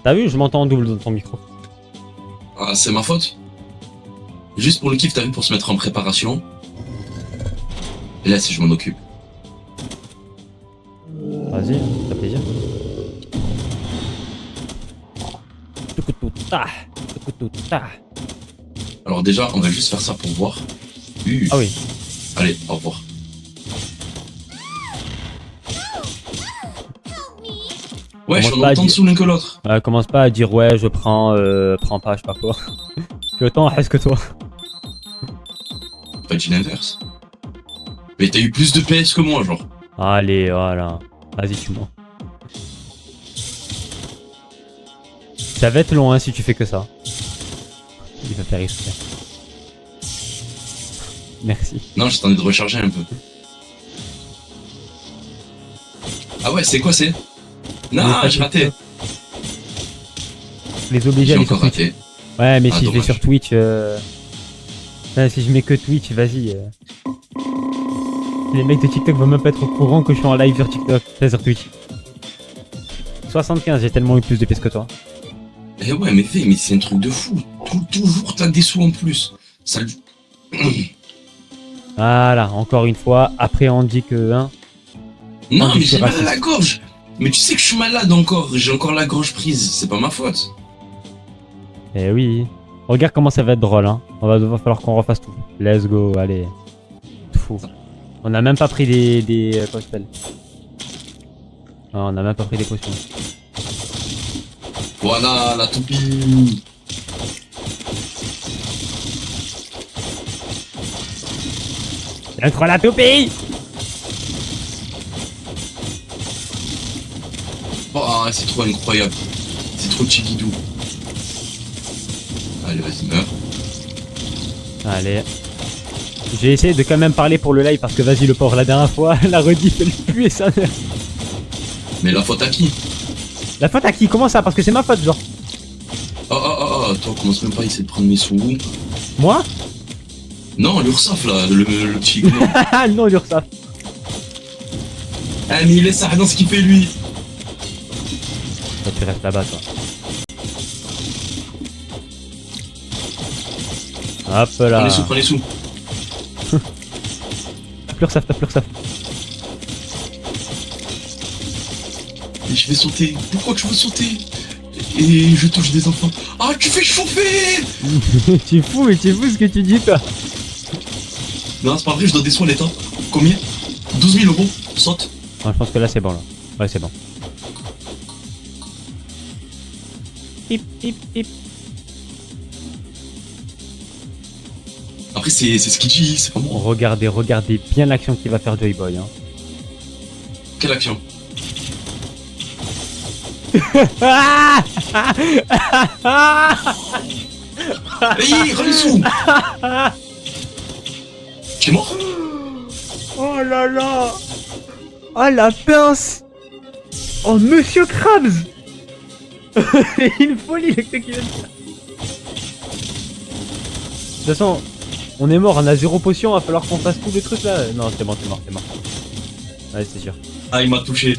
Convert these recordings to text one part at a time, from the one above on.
T'as vu, je m'entends en double dans ton micro. Ah, c'est ma faute. Juste pour le kiff, t'as vu, pour se mettre en préparation. Et là, si je m'en occupe. Vas-y, hein, ça fait plaisir. Alors déjà, on va juste faire ça pour voir. Ah oui. Allez, au revoir. Ouais, je suis en Commence pas à autant dire- dessous l'un que l'autre. Commence pas à dire ouais, je prends pas, je sais pas quoi. Je suis autant reste que toi. Pas dit l'inverse. Mais t'as eu plus de PS que moi, genre. Allez, voilà. Vas-y, tu mens. Ça va être long hein, si tu fais que ça. Il va faire exprès. Merci. Non, j'attendais de recharger un peu. Ah ouais, c'est quoi c'est? Non, j'ai raté. Les obliger J'ai à aller sur encore Twitch. raté. Ouais, mais Ah, si je vais dommage. sur Twitch... si je mets que Twitch, vas-y. Les mecs de TikTok vont même pas être au courant que je suis en live sur TikTok. Sur Twitch. 75, j'ai tellement eu plus de PS que toi. Eh ouais, mais c'est un truc de fou. Toujours t'as des sous en plus. Ça le... Voilà, encore une fois, après on dit que... Hein, Non, je mais suis j'ai mal à raciste. la gorge. Mais tu sais que je suis malade encore. J'ai encore la gorge prise. C'est pas ma faute. eh oui. Regarde comment ça va être drôle, hein. Va falloir qu'on refasse tout. Let's go, allez. Fou. On a même pas pris des comment ça s'appelle? Non, on a même pas pris des potions. Voilà, la toupie. Entre la toupie! Oh, ah, c'est trop incroyable. C'est trop chigidou. Allez, vas-y, meurs. Allez. J'ai essayé de quand même parler pour le live parce que vas-y le pauvre, la dernière fois, la rediff elle puait sa mère. Mais la faute à qui? La faute à qui? Comment ça? Parce que c'est ma faute genre. Oh, toi, commence même pas à essayer de prendre mes sous. Moi? Non, l'URSAF, là, le petit gland. Ah non l'URSSAF. Ah, mais il laisse ça dans ce qu'il fait, lui. Toi tu restes là-bas toi. Hop là. Prends les sous, prends les sous. T'as plus RSAF, t'as plus RSAF. Et je vais sauter. Pourquoi tu veux sauter? Et je touche des enfants. Ah, tu fais chauffer! Tu es fou, mais tu es fou ce que tu dis toi. Non, c'est pas vrai, je dois des soins, l'état. Combien? 12 000 euros. Saute. Non, je pense que là c'est bon là. Ouais c'est bon. Hip hip hip. Après, c'est ce qu'il dit, c'est pas moi. Regardez bien l'action qu'il va faire Joy Boy. Hein. Quelle action? Ah Hey, rends les sous! Tu es mort? oh là là. Oh la pince. Oh Monsieur Krabs. C'est une folie le truc qu'il vient de faire. De toute façon, on est mort, on a 0 potion, va falloir qu'on fasse tout le truc là. Non, c'est bon, c'est mort, c'est mort. Ouais, c'est sûr. Ah, il m'a touché.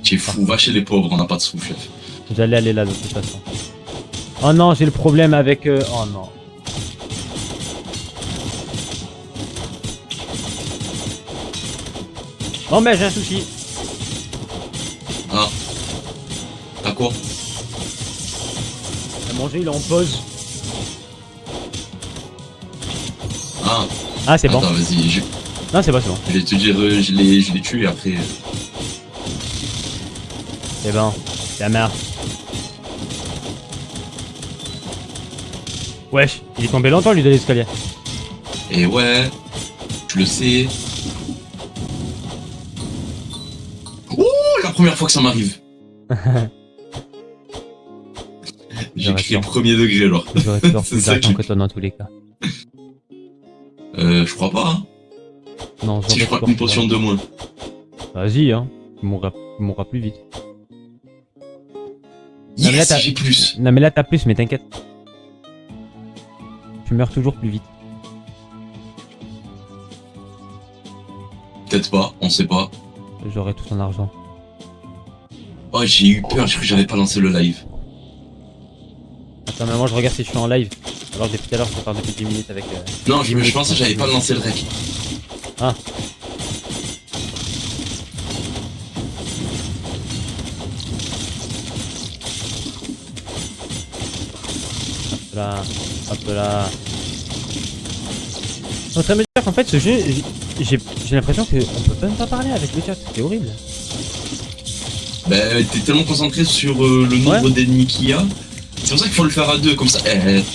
Tu es fou, va chez les pauvres, on n'a pas de sous, chef. J'allais aller là de toute façon. Oh non, j'ai le problème avec... Oh non. Bon mais j'ai un souci. Ah. T'as quoi? À manger, il est en pause. Ah. Ah c'est bon. Attends, vas-y, Non c'est bon, c'est bon. je vais te dire, je l'ai tué après. C'est bon. C'est la merde. Wesh, il est tombé longtemps lui de l'escalier. Et ouais, tu le sais. Oh, la première fois que ça m'arrive. J'ai J'aurais écrit le tort. premier degré, alors. J'aurais toujours C'est plus ça d'argent qui- que toi dans tous les cas. Je crois pas, hein. Non, Si je j'aurais prends une potion de moins. Vas-y hein. Tu mourras plus vite. Non, mais là, Yes, t'as- j'ai plus. Non mais là t'as plus mais t'inquiète. Tu meurs toujours plus vite. Peut-être pas, on sait pas. J'aurai tout ton argent. Oh, j'ai eu peur, j'ai cru que j'avais pas lancé le live. Attends, mais moi je regarde si je suis en live. Alors depuis tout à l'heure, je parle depuis 10 minutes avec. Non, 10 je minutes, pensais que j'avais pas lancé le rec. Ah. Hop là, hop là. On train de me dire qu'en fait ce jeu, j'ai l'impression qu'on peut même pas parler avec le chat, c'est horrible. Bah, t'es tellement concentré sur le nombre d'ennemis qu'il y a. C'est pour ça qu'il faut le faire à deux, comme ça.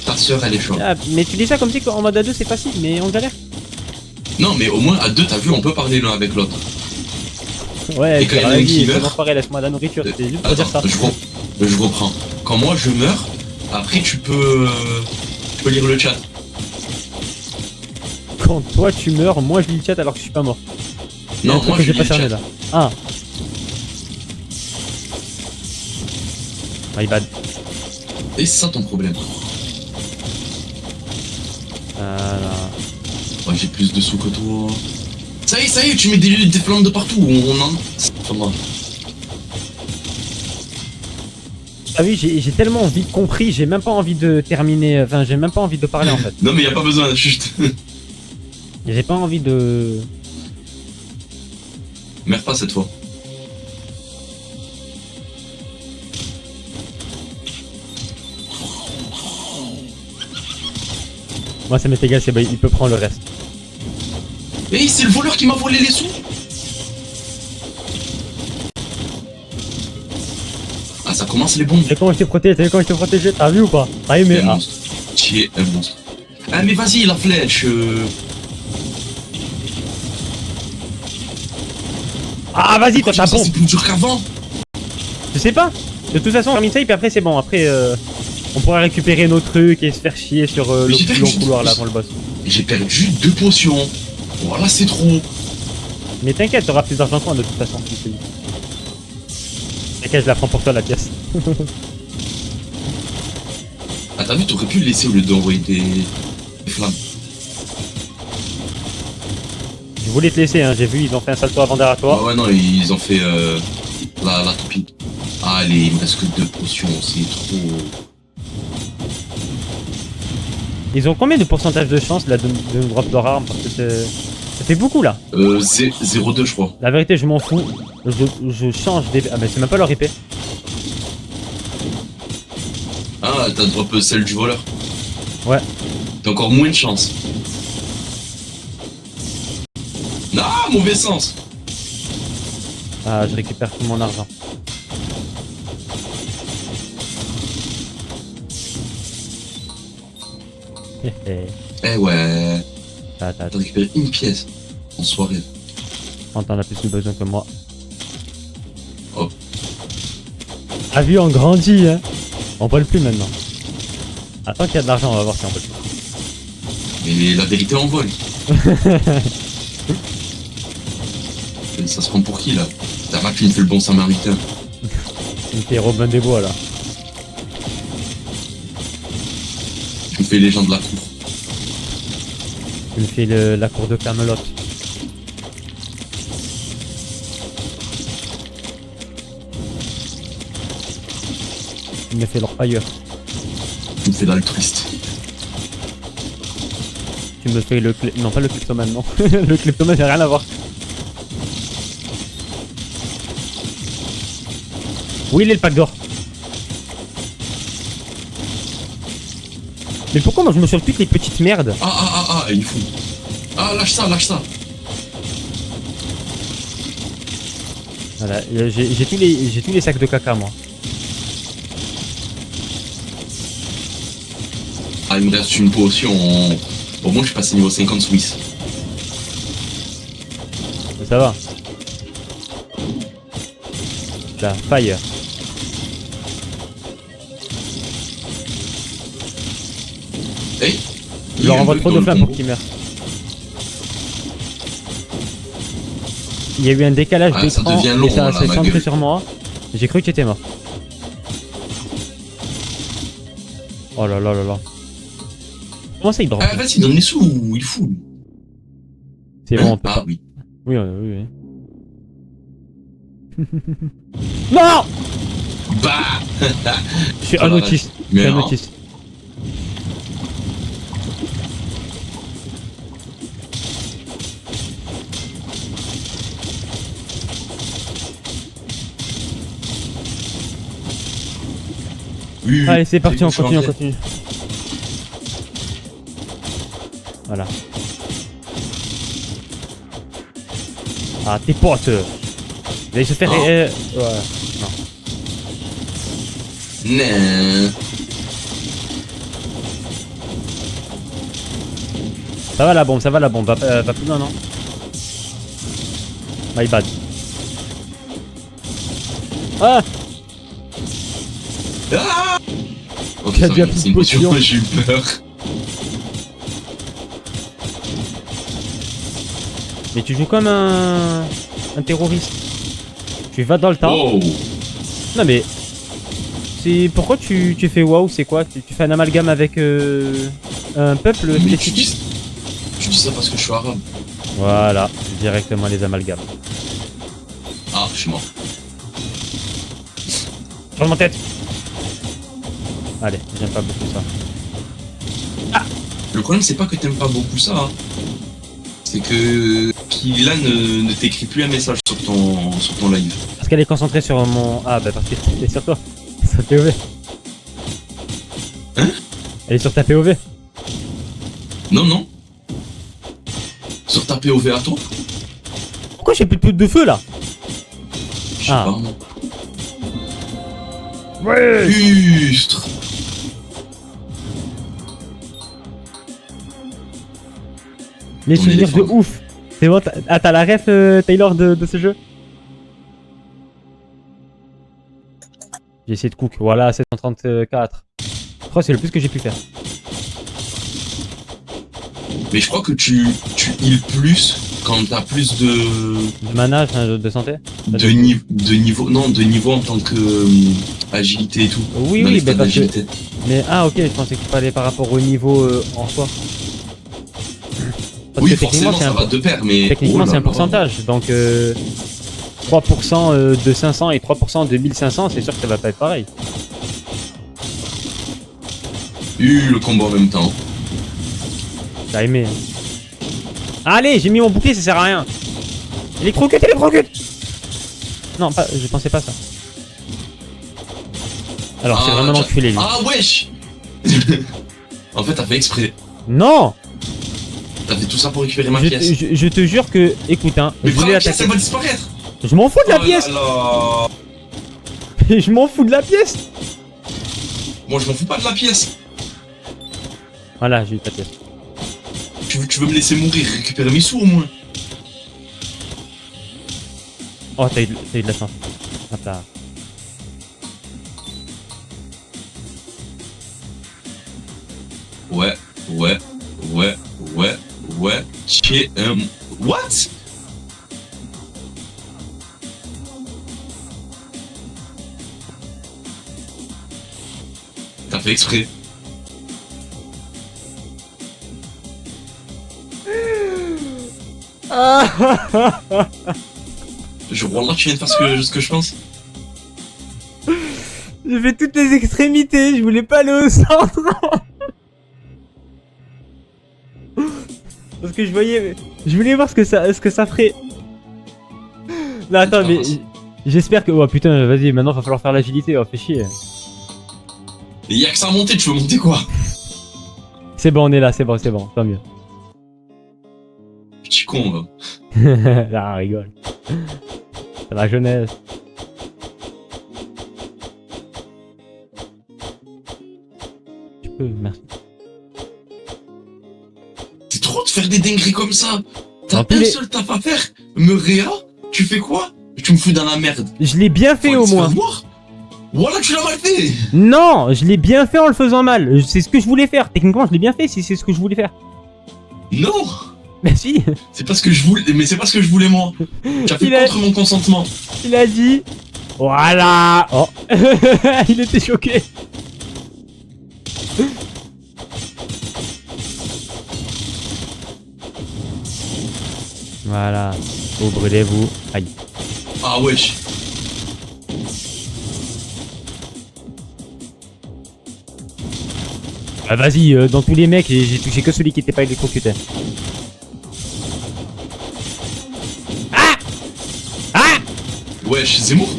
Ta soeur, elle est chaude. Ah, mais tu dis ça comme si en mode A2 c'est facile, mais on galère. Non, mais au moins à deux, t'as vu, on peut parler l'un avec l'autre. Ouais, et quand il y en a un qui meurt. Laisse-moi de la nourriture, c'est juste pour dire ça. Je reprends. Quand moi je meurs, après tu peux lire le chat. Quand toi tu meurs, moi je lis le chat alors que je suis pas mort. Non, moi je j'ai lis pas le cerné chat. là. Ah. My bad. Et c'est ça ton problème. Voilà. Ouais, j'ai plus de sous que toi. Ça y est, tu mets des flammes de partout. On en. C'est pas grave. Ah oui, j'ai tellement vite compris, j'ai même pas envie de terminer, enfin j'ai même pas envie de parler en fait. Non mais y a pas besoin, juste. J'ai pas envie de... Meurs pas cette fois. Moi ça m'est égal, c'est bon, il peut prendre le reste. Hey, c'est le voleur qui m'a volé les sous. Ah, ça commence les bombes. T'as vu comment je t'ai protégé, t'as vu ou pas? T'as aimé? Un monstre. Tu es un monstre. Ah mais vas-y, la flèche. Ah vas-y, toi t'as bon. C'est plus dur qu'avant. Je sais pas. De toute façon on termine ça et puis après c'est bon. Après on pourra récupérer nos trucs et se faire chier sur le long couloir là avant le boss. J'ai perdu 2 potions. Voilà, c'est trop. Mais t'inquiète, t'auras plus d'argent que moi de toute façon. T'inquiète, je la prends pour toi la pièce. Ah t'as vu, t'aurais pu le laisser au lieu d'envoyer des flammes. Je voulais te laisser, hein. J'ai vu, ils ont fait un salto avant derrière toi. Ah ouais non, ils ont fait la toupie. Ah allez, il me reste que 2 potions, c'est trop. Ils ont combien de pourcentage de chance là de me drop leur arme? Parce que ça fait beaucoup là. C'est 0,2 je crois. La vérité, je m'en fous. Je change des... Ah mais c'est même pas leur IP. Ah, t'as drop celle du voleur. Ouais. T'as encore moins de chance. Ah, mauvais sens. Ah, je récupère tout mon argent. Eh ouais. T'as T'as récupéré une pièce en soirée. t'en as plus besoin que moi. Oh. Ah vu, on grandit hein. On vole plus maintenant. Attends qu'il y a de l'argent, on va voir si on vole plus. Mais la vérité en vol. Ça se prend pour qui là? T'as pas qui me fait le bon samaritain. Il me fait Robin des Bois là. Tu me fais les gens de la cour. Il me fait la cour de Camelot. Il me fait l'orpailleur. Tu me fais l'altruiste. Tu me fais le non pas le kleptomane non. Le kleptomane n'a rien à voir. Où il est le pack d'or? Mais pourquoi moi je me sors toutes les petites merdes? Ah, il est fou. Ah, lâche ça, lâche ça. Voilà, j'ai tous les sacs de caca moi. Ah, il me reste une potion. Au moins, je suis passé niveau 50 Swiss. Mais ça va. La fire. Hey, Je leur envoie trop de flammes pour qu'ils meurent. Il y a eu un décalage Ah, ça d'écran devient long, et ça là, s'est ma centré gueule. sur moi. J'ai cru que tu étais mort. Oh là là là là. Comment ça il drop? Ah, vas-y, donne les sous, il est fou. C'est bon, on peut Ah pas. oui. Oui, oui, oui. Non! Bah. Je suis Oh un la autiste. vache. Je suis Mais un non. autiste. Oui, oui. Allez, c'est parti, bon, on je suis continue, on rentré. continue. Voilà. Ah, tes potes. Vous allez se faire... Oh. Ouais. Non. Ça va la bombe, ça va la bombe. Va plus loin, non? My bad. Ah! Ah ok, Tu as ça déjà va, plus c'est de une potion, potions. moi j'ai eu peur. Mais tu joues comme un terroriste. Tu vas dans le temps. Wow. Non mais... C'est... Pourquoi tu fais waouh? C'est quoi? Tu fais un amalgame avec un peuple Mais spécifique? tu dis ça parce que je suis arabe. Voilà, directement les amalgames. Ah, je suis mort. Change mon tête. Allez, j'aime pas beaucoup ça. Le problème, c'est pas que t'aimes pas beaucoup ça. Hein. C'est que Kylian ne t'écrit plus un message sur ton live. Parce qu'elle est concentrée sur mon... Ah bah parce que c'est sur toi. Sur POV. Hein? Elle est sur ta POV. Non, non. Sur ta POV à toi? Pourquoi j'ai plus de poudre de feu là? Je sais Ah. pas, moi. Ouais. Lustre. Les On est souvenirs des de fans. ouf. C'est bon, t'as la ref Taylor de ce jeu? J'ai essayé de cook, voilà 734. Je crois que c'est le plus que j'ai pu faire. Mais je crois que tu heal plus quand t'as plus de De mana, enfin, de santé? de niveau en tant que agilité et tout. Oui, Dans oui, les stats mais parce que... d'agilité. Mais ah ok, je pensais qu'il fallait par rapport au niveau en soi. Parce Oui, que forcément, ça va de pair, mais... techniquement oh là c'est un là. pourcentage, donc 3% de 500 et 3% de 1500, c'est sûr que ça va pas être pareil. Le combo en même temps. T'as aimé. Hein. Allez, j'ai mis mon bouclier, ça sert à rien. Électrocute, électrocute. Non, pas, je pensais pas ça. Alors c'est vraiment l'enculé lui. Ah, wesh. En fait, t'as fait exprès. Non. T'as fait tout ça pour récupérer ma Je, pièce. je te jure que, écoute hein, Mais je frère, voulais la pièce, attaquer. elle va disparaître. Je m'en fous de la Oh pièce. là là. Je m'en fous de la pièce. Moi, je m'en fous pas de la pièce. Voilà, j'ai eu ta pièce. Tu veux me laisser mourir, récupérer mes sous au moins. Oh, t'as eu de la chance. Hop là. Ouais. What? T'as fait exprès. Je vois là, tu viens de faire ce que je pense. J'ai fait toutes les extrémités, je voulais pas aller au centre. Parce que je voulais voir ce que ça ferait. Non attends, mais j'espère que... Oh putain, vas-y, maintenant va falloir faire l'agilité, oh fais chier. Et y'a que ça à monter, tu veux monter quoi? C'est bon, on est là, c'est bon, tant mieux. Petit con, va. Ah, rigole. C'est la jeunesse. Tu peux, merci. C'est trop de faire des dingueries comme ça. T'as En plus, un les- seul taf à faire. Me réa, tu fais quoi? Tu me fous dans la merde. Je l'ai bien fait au moins. Voilà, tu l'as mal fait. Non, je l'ai bien fait en le faisant mal. C'est ce que je voulais faire. Techniquement, je l'ai bien fait si c'est ce que je voulais faire. Non, Mais si, c'est pas ce que je voulais. Mais c'est pas ce que je voulais moi. Tu as fait Il a- contre mon consentement. il a dit. Voilà. Oh. Il était choqué. Voilà. Vous brûlez-vous. Aïe. Ah wesh. Ah vas-y, dans tous les mecs, j'ai touché que celui qui était pas électrocuté. Ah. Ah. Wesh, Zemmour.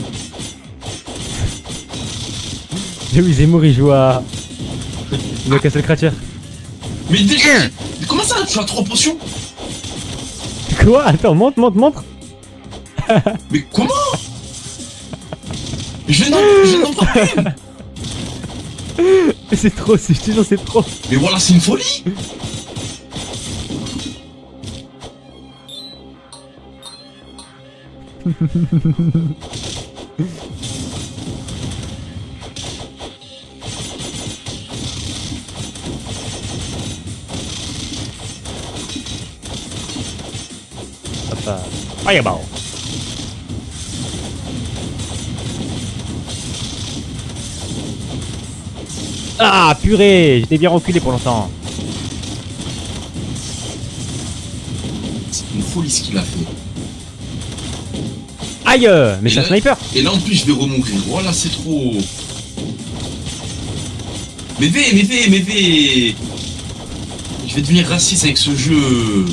Oui, Zemmour il joue à... Le Castle Crusher. Mais déjà, mais comment ça, tu as 3 potions? Quoi? Attends, montre. Mais comment? Je viens d'en prendre une. C'est trop, je te jure, c'est trop. Mais voilà, c'est une folie. Fireball. Ah purée, j'étais bien reculé pour longtemps. C'est une folie ce qu'il a fait. Aïe, mais c'est un sniper. Et là en plus je vais remourir. Voilà, c'est trop. Mais V. Je vais devenir raciste avec ce jeu.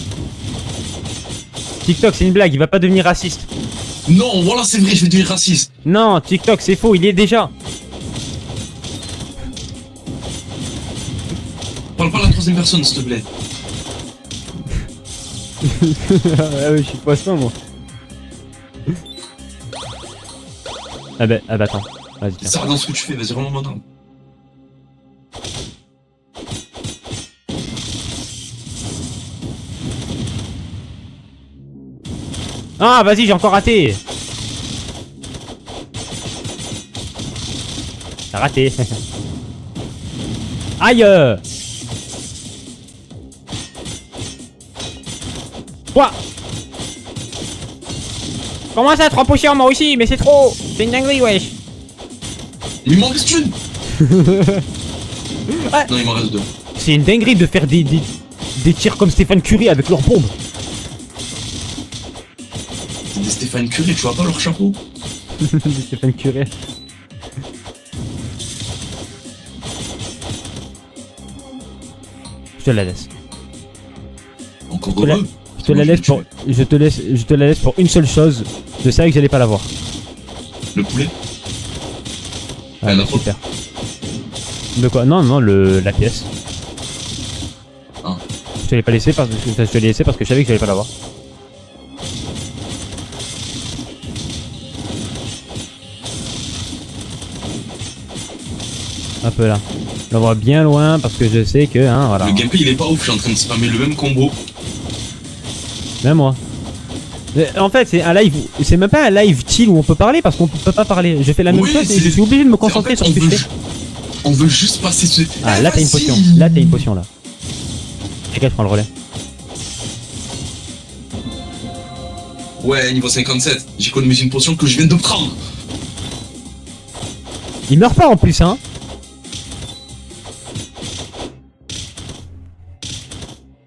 TikTok, c'est une blague, il va pas devenir raciste. Non, voilà, c'est vrai, je vais devenir raciste. Non, TikTok, c'est faux, il y est déjà. Parle pas à la troisième personne, s'il te plaît. Ah ouais, je suis poisson, moi. Ah bah attends, vas-y. C'est ça dans ce que tu fais, vas-y, vraiment maintenant. Ah, vas-y, j'ai encore raté. T'as raté. Aïe. Quoi? Comment ça, 3 potions moi aussi? Mais c'est trop. C'est une dinguerie, wesh. Il m'en reste une. Ouais. Non, il m'en reste 2. C'est une dinguerie de faire des tirs comme Stéphane Curry avec leurs bombes. C'est des Stéphane Curry, tu vois pas leur chapeau? Stéphane Curry. Je te la laisse. Encore Je te la- heureux. Je te la laisse pour une seule chose. Je savais que j'allais pas l'avoir. Le poulet. Ah, la super. De quoi? Non, la pièce. Ah. Je te l'ai pas laissé parce que je savais que j'allais pas l'avoir. Un peu là. Je la vois bien loin parce que je sais que, hein, voilà. Le gameplay il est pas ouf, je suis en train de spammer le même combo. Même moi. En fait, c'est un live, c'est même pas un live chill où on peut parler parce qu'on peut pas parler. Je fais la même Oui, chose et c'est- je suis obligé de me concentrer En fait, sur ce que je fais. On veut juste passer ce. Ah, là t'as une vas-y. potion. Là t'as une potion là. Les gars, je prends le relais. Ouais, niveau 57, j'économise une potion que je viens de prendre. Il meurt pas en plus, hein.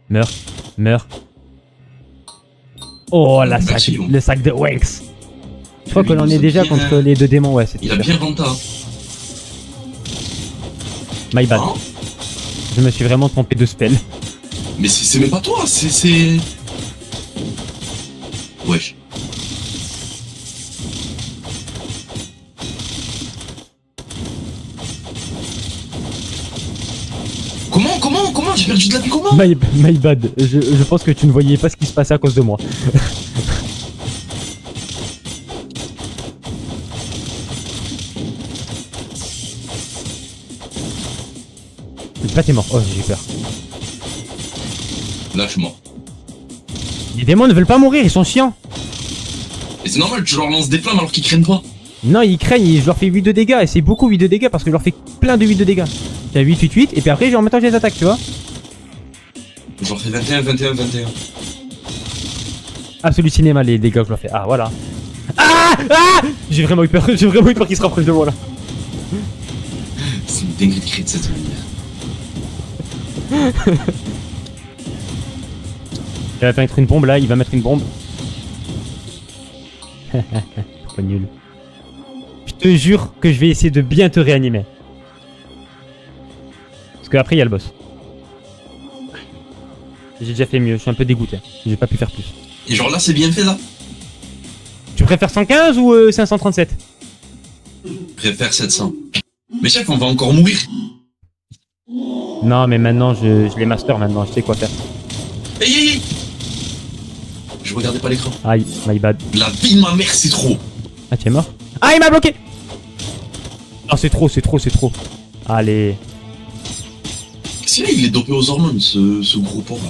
Meurs. Oh, la sac, Merci, bon. le sac de Wanks. Je crois que l'on est déjà contre les 2 démons, ouais, c'est Il a super. bien renta. My bad. Hein? Je me suis vraiment trompé de spell. Mais c'est même pas toi, c'est. Wesh. Comment j'ai perdu de la vie comment? My bad. Je pense que tu ne voyais pas ce qui se passait à cause de moi. Là t'es mort. Oh, j'ai eu peur. Là je suis mort. Les démons ne veulent pas mourir, ils sont chiants. Et c'est normal, tu leur lances des flammes alors qu'ils craignent pas. Non, ils craignent, je leur fais 8 de dégâts et c'est beaucoup 8 de dégâts parce que je leur fais plein de 8 de dégâts. J'ai 8 et puis après, en même temps, je les attaque, tu vois. J'en fais 21. Absolu cinéma, les dégâts que je leur fais. Ah, voilà. Ah, j'ai vraiment eu peur qu'il se rapproche de moi là. C'est une dinguerie de créer de cette manière. Il va mettre une bombe là, il va mettre une bombe. Trop nul. Je te jure que je vais essayer de bien te réanimer. Parce qu'après il y a le boss. J'ai déjà fait mieux, je suis un peu dégoûté. J'ai pas pu faire plus. Et genre là, c'est bien fait là. Tu préfères 115 ou 537? Je préfère 700. Mais chef, on va encore mourir. Non mais maintenant je les master maintenant, je sais quoi faire. Hey, hey, hey. Je regardais pas l'écran. Aïe, my bad. La vie de ma mère, c'est trop. Ah tu es mort? Ah il m'a bloqué. Oh c'est trop, c'est trop, c'est trop. Allez. C'est là, il est dopé aux hormones, ce gros porc là.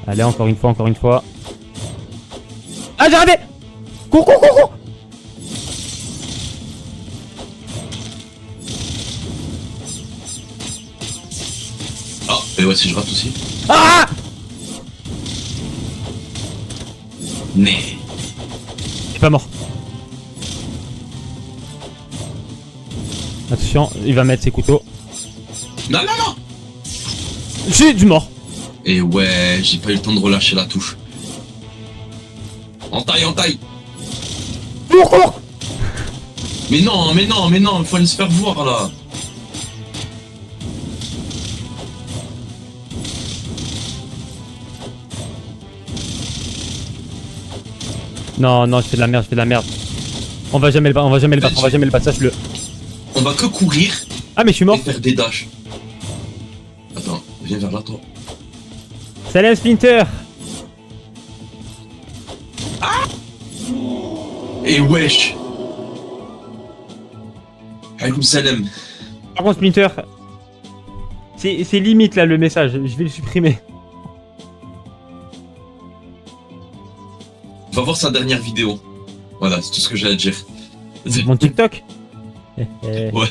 Allez encore une fois, encore une fois. Ah j'ai raté. Cours, cours, cours, cours. Ah, et ouais, si je rate aussi. Ah Mais. je suis pas mort. Attention, il va mettre ses couteaux. Non, non, non. J'ai du mort. Et ouais, j'ai pas eu le temps de relâcher la touche. En taille, en taille. Cours, cours. Mais non, mais non, mais non, il faut aller se faire voir là. Non, non, je fais de la merde, je fais de la merde. On va jamais le battre, on va jamais le battre, on va jamais le battre, sache-le. On va que courir Ah mais je suis et mort. faire des dashs. Attends, viens vers là toi. Salut Splinter. Et wesh. Alaykoum salam. Par contre Splinter, c'est limite là le message, je vais le supprimer. Va voir sa dernière vidéo. Voilà, c'est tout ce que j'ai à dire. Mon TikTok. Ouais.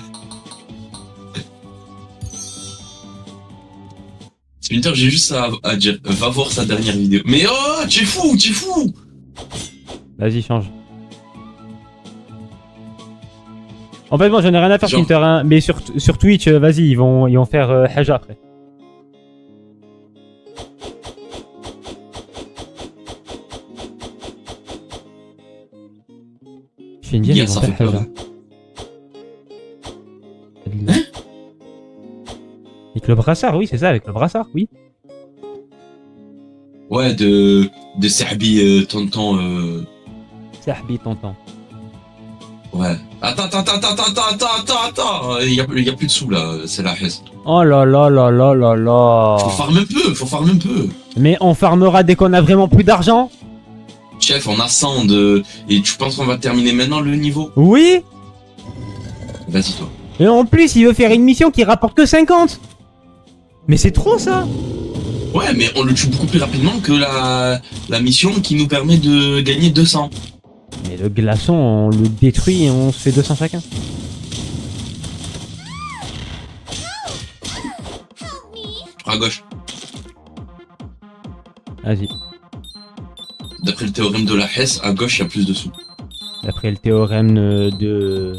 Splinter, j'ai juste ça à dire. Va voir sa dernière vidéo. Mais oh, tu es fou, tu es fou. Vas-y, change. En fait, moi j'en ai rien à faire, Genre. Splinter, hein, mais sur Twitch, vas-y, ils vont faire Haja après. Je fais une dienne, Yeah, ils vont ça fait faire peur. Haja. Avec le brassard, oui, c'est ça, avec le brassard, oui. Ouais, de Serbi tonton. C'est Ahbi, tonton. Ouais. Attends. Il y a plus de sous là, c'est la haisse. Oh là là là là là là. Faut farmer un peu, faut farmer un peu. Mais on farmera dès qu'on a vraiment plus d'argent. Chef, on a 100 de. Et tu penses qu'on va terminer maintenant le niveau? Oui. Vas-y toi. Et en plus, il veut faire une mission qui rapporte que 50. Mais c'est trop ça. Ouais, mais on le tue beaucoup plus rapidement que la mission qui nous permet de gagner 200. Mais le glaçon, on le détruit et on se fait 200 chacun. À gauche. Vas-y. D'après le théorème de la Hesse, à gauche, il y a plus de sous. D'après le théorème de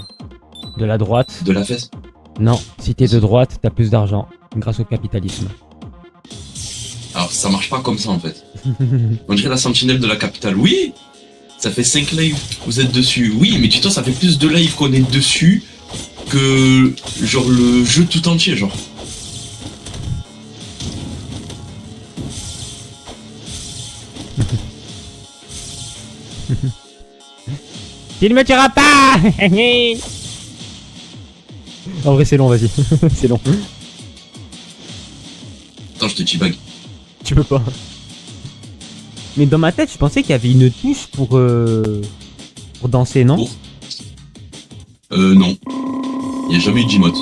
la droite. De la fesse? Non, si t'es de droite, t'as plus d'argent. Grâce au capitalisme. Alors, ça marche pas comme ça en fait. On dirait la sentinelle de la capitale. Oui! Ça fait 5 lives, vous êtes dessus. Oui, mais dis-toi, ça fait plus de lives qu'on est dessus que genre le jeu tout entier, genre. Tu ne me tueras pas. En vrai, c'est long, vas-y. C'est long. Attends, je te teabag. Tu peux pas. Mais dans ma tête, je pensais qu'il y avait une touche pour danser, non? Pour non. Il y a jamais eu d'emote.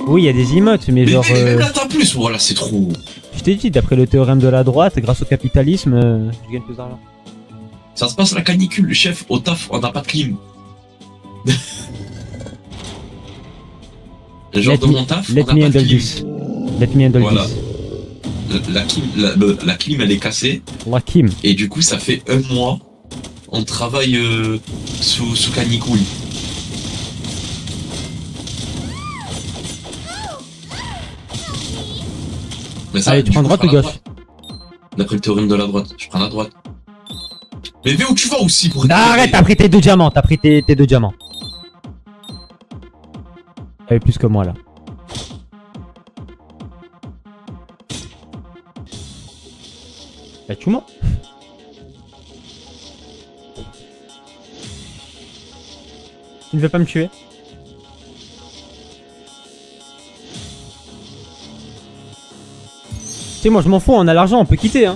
Oui, il y a des emotes, mais genre... Mais là, t'as plus, voilà, c'est trop. Je t'ai dit, d'après le théorème de la droite, grâce au capitalisme, je gagne plus d'argent. Ça se passe la canicule, le chef, au taf, on n'a pas de clim. Le genre de mon taf, Let on me n'a pas de handle clim. this. Let me handle Voilà. this. La clim, elle est cassée. La Kim. Et du coup, ça fait un mois, on travaille sous canicule. Mais ça, Allez, tu du prends coup, droite je ou prends la gauche? D'après le théorème de la droite, je prends la droite. Mais vais où tu vas aussi pour... Arrête, t'as pris tes 2 diamants, t'as pris tes 2 diamants. T'avais plus que moi là. Bah tue-moi. Tu ne veux pas me tuer? Tu sais, moi je m'en fous, on a l'argent, on peut quitter hein.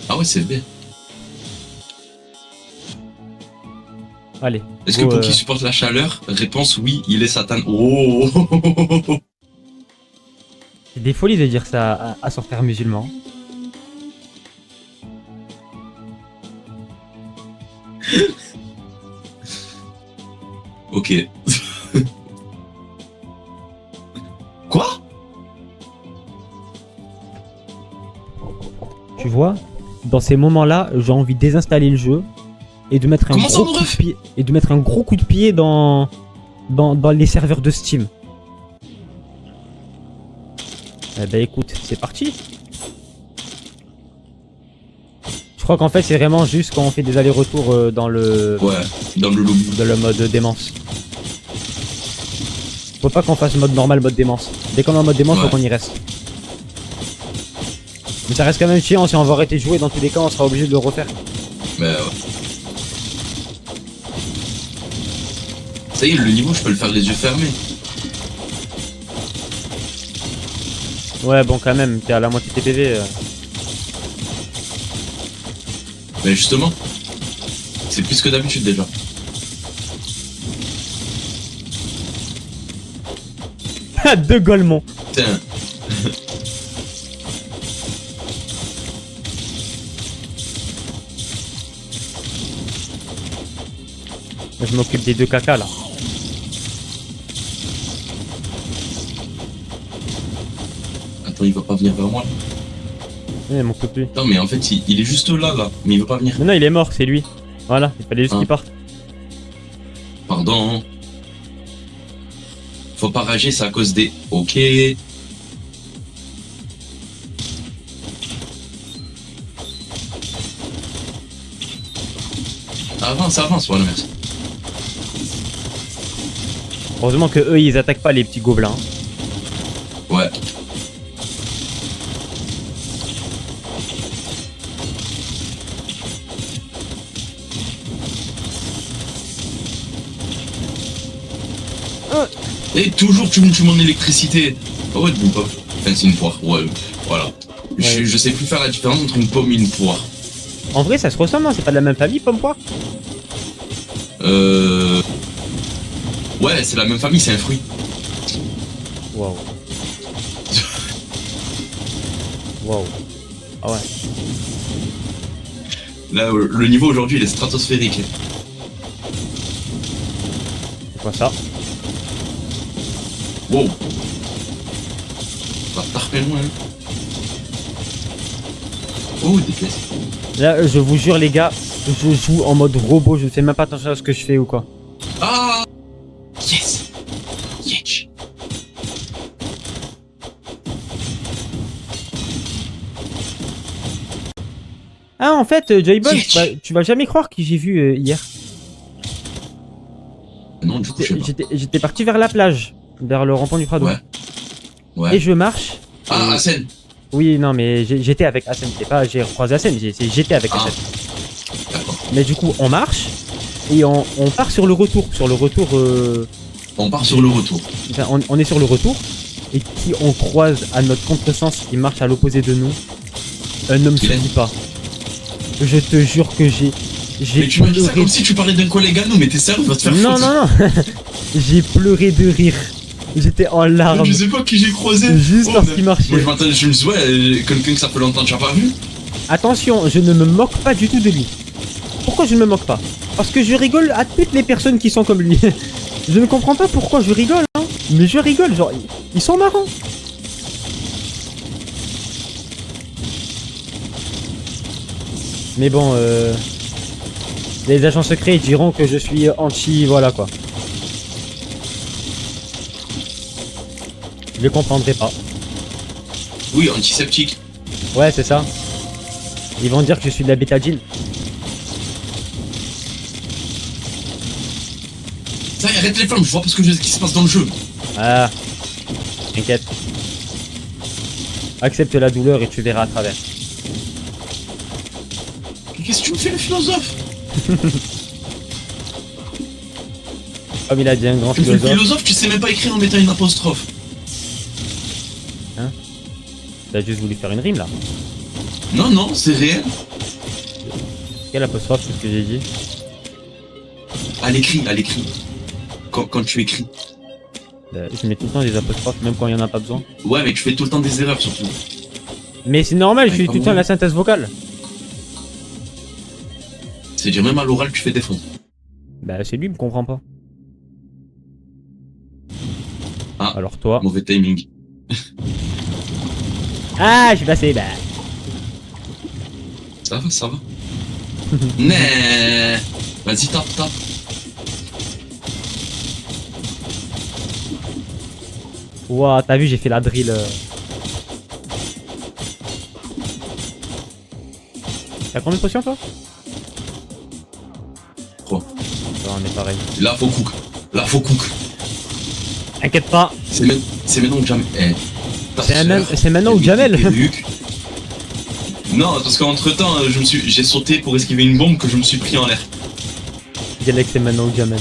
Ah ouais, c'est bien. Allez. Est-ce que go, pour qui supporte la chaleur, réponse oui, il est Satan. Oh. C'est des folies de dire ça à son frère musulman. Ok. Quoi? Tu vois, dans ces moments-là, j'ai envie de désinstaller le jeu et de mettre un Comment ça, gros mon coup de ref? pied et de mettre un gros coup de pied dans les serveurs de Steam. Eh ben écoute, c'est parti. Je crois qu'en fait c'est vraiment juste quand on fait des allers-retours dans le Ouais, dans le lobby. mode démence. Faut pas qu'on fasse mode normal, mode démence. Dès qu'on est en mode démence, faut Ouais. qu'on y reste. Mais ça reste quand même chiant, si on va arrêter de jouer, dans tous les cas on sera obligé de le refaire. Mais ouais. Ça y est, le niveau, je peux le faire les yeux fermés. Ouais bon quand même, t'es à la moitié TPV. Mais justement, c'est plus que d'habitude déjà. Deux Golemons. Putain. Je m'occupe des deux caca là. Attends, il va pas venir vers moi. Il m'occupe plus. Non, mais en fait, il est juste là, mais il veut pas venir. Mais non, il est mort, c'est lui. Voilà, il fallait juste Ah. qu'il parte. Pardon. Faut pas rager, c'est à cause des... Ok. Avance, voilà, merci. Heureusement que eux ils attaquent pas les petits gobelins. Ouais. Et toujours tu me tues mon électricité. Oh ouais, une pomme. Enfin, c'est une poire. Ouais, voilà. Je sais plus faire la différence entre une pomme et une poire. En vrai, ça se ressemble, hein, c'est pas de la même famille, pomme poire. Ouais, c'est la même famille, c'est un fruit. Waouh. Waouh. Ah ouais. Là, le niveau aujourd'hui, il est stratosphérique. C'est quoi ça? Wow. Va tarper loin. Hein. Oh, des pièces. Là, je vous jure les gars, je joue en mode robot, je ne fais même pas attention à ce que je fais ou quoi. Ah. Yes. Yes. Ah en fait, Joyboy, Yes. bah, tu vas jamais croire qui j'ai vu hier. Non, du coup, je sais pas. J'étais parti vers la plage, vers le rond-point du Prado. Ouais. Ouais. Et je marche. Ah, et- Asen. Oui, non, mais j'étais avec Hassen, c'est pas j'ai croisé Hassen, j'étais avec Ah. Hassen. D'accord. Mais du coup, on marche et on part sur le retour. Sur le retour, On part sur le retour. enfin, on est sur le retour. Et qui on croise à notre contresens qui marche à l'opposé de nous, un homme se Glenn. dit pas. Je te jure que j'ai Mais tu m'as dit ça pleuré. comme si tu parlais d'un collègue à nous, mais t'es sérieux, va te faire Non, foutre. non, non. J'ai pleuré de rire. J'étais en larmes. Je sais pas qui j'ai croisé. Juste Oh, parce mais- qu'il marchait. Moi, je m'attendais, je me dis, ouais, quelqu'un que ça fait longtemps que tu as pas vu. Attention, je ne me moque pas du tout de lui. Pourquoi je ne me moque pas? Parce que je rigole à toutes les personnes qui sont comme lui. Je ne comprends pas pourquoi je rigole, hein. Mais je rigole, genre, ils sont marrants. Mais bon, les agents secrets diront que je suis anti, voilà quoi. Je comprendrai pas. Oui, antiseptique. Ouais, c'est ça. Ils vont dire que je suis de la bétadine. Ça, arrête les flammes, je vois pas ce qui se passe dans le jeu. Ah, t'inquiète. Accepte la douleur et tu verras à travers. Qu'est-ce que tu me fais le philosophe? Comme il a dit un grand Tu me fais le philosophe. philosophe, tu sais même pas écrire en mettant une apostrophe. T'as juste voulu faire une rime là. Non, non, c'est réel. Quelle apostrophe, c'est ce que j'ai dit. À l'écrit, à l'écrit. Quand tu écris. Je mets tout le temps des apostrophes, même quand il y en a pas besoin. Ouais, mais tu fais tout le temps des erreurs surtout. Mais c'est normal, je suis pas tout le temps bon. la synthèse vocale. C'est-à-dire même à l'oral, tu fais des fautes. Bah c'est lui, il me comprend pas. Ah. Alors toi. Mauvais timing. Ah, je suis passé, bah. Ça va, ça va. Nee. Vas-y, tape, tape. Ouah, t'as vu, j'ai fait la drill. T'as combien de potions toi? Quoi? On est pareil. Là, faut cook. Là, faut cook. T'inquiète pas. C'est maintenant que jamais. C'est maintenant ou jamais le. Non, parce qu'entre temps, j'ai sauté pour esquiver une bombe que je me suis pris en l'air. Galek, c'est maintenant ou jamais.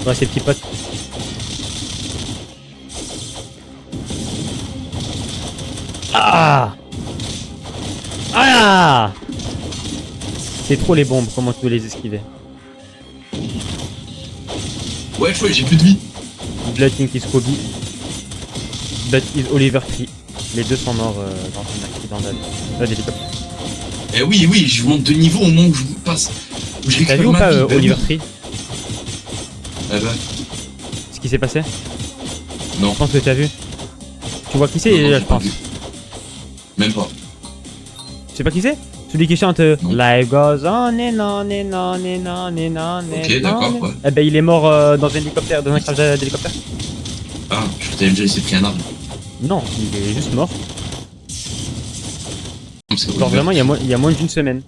Ouais, ces petits potes. Ah! Ah! C'est trop les bombes, comment tu veux les esquiver? Ouais, j'ai plus de vie. Blood King is Kobe. Blood is Oliver Tree. Les deux sont morts dans un accident d'hélicoptère. Eh oui, oui, je monte de niveau au moment où je passe. Où je T'as vu récupère ou ma pas vie. Oliver oui. Tree? Eh ben, Ce qui s'est passé? non. Je pense que t'as vu. Tu vois qui c'est Non, non, déjà, j'ai je pas pense. vu. Même pas. Tu sais pas qui c'est? Celui qui chante Non. Life goes on and on and on and on and on and Ok, d'accord, on. ouais. Eh ben il est mort dans un hélicoptère, dans un crash d'hélicoptère. Ah, je t'avais déjà laissé pris un arbre. Non, il est juste mort. C'est Genre Oliver. vraiment il y a moins d'une semaine.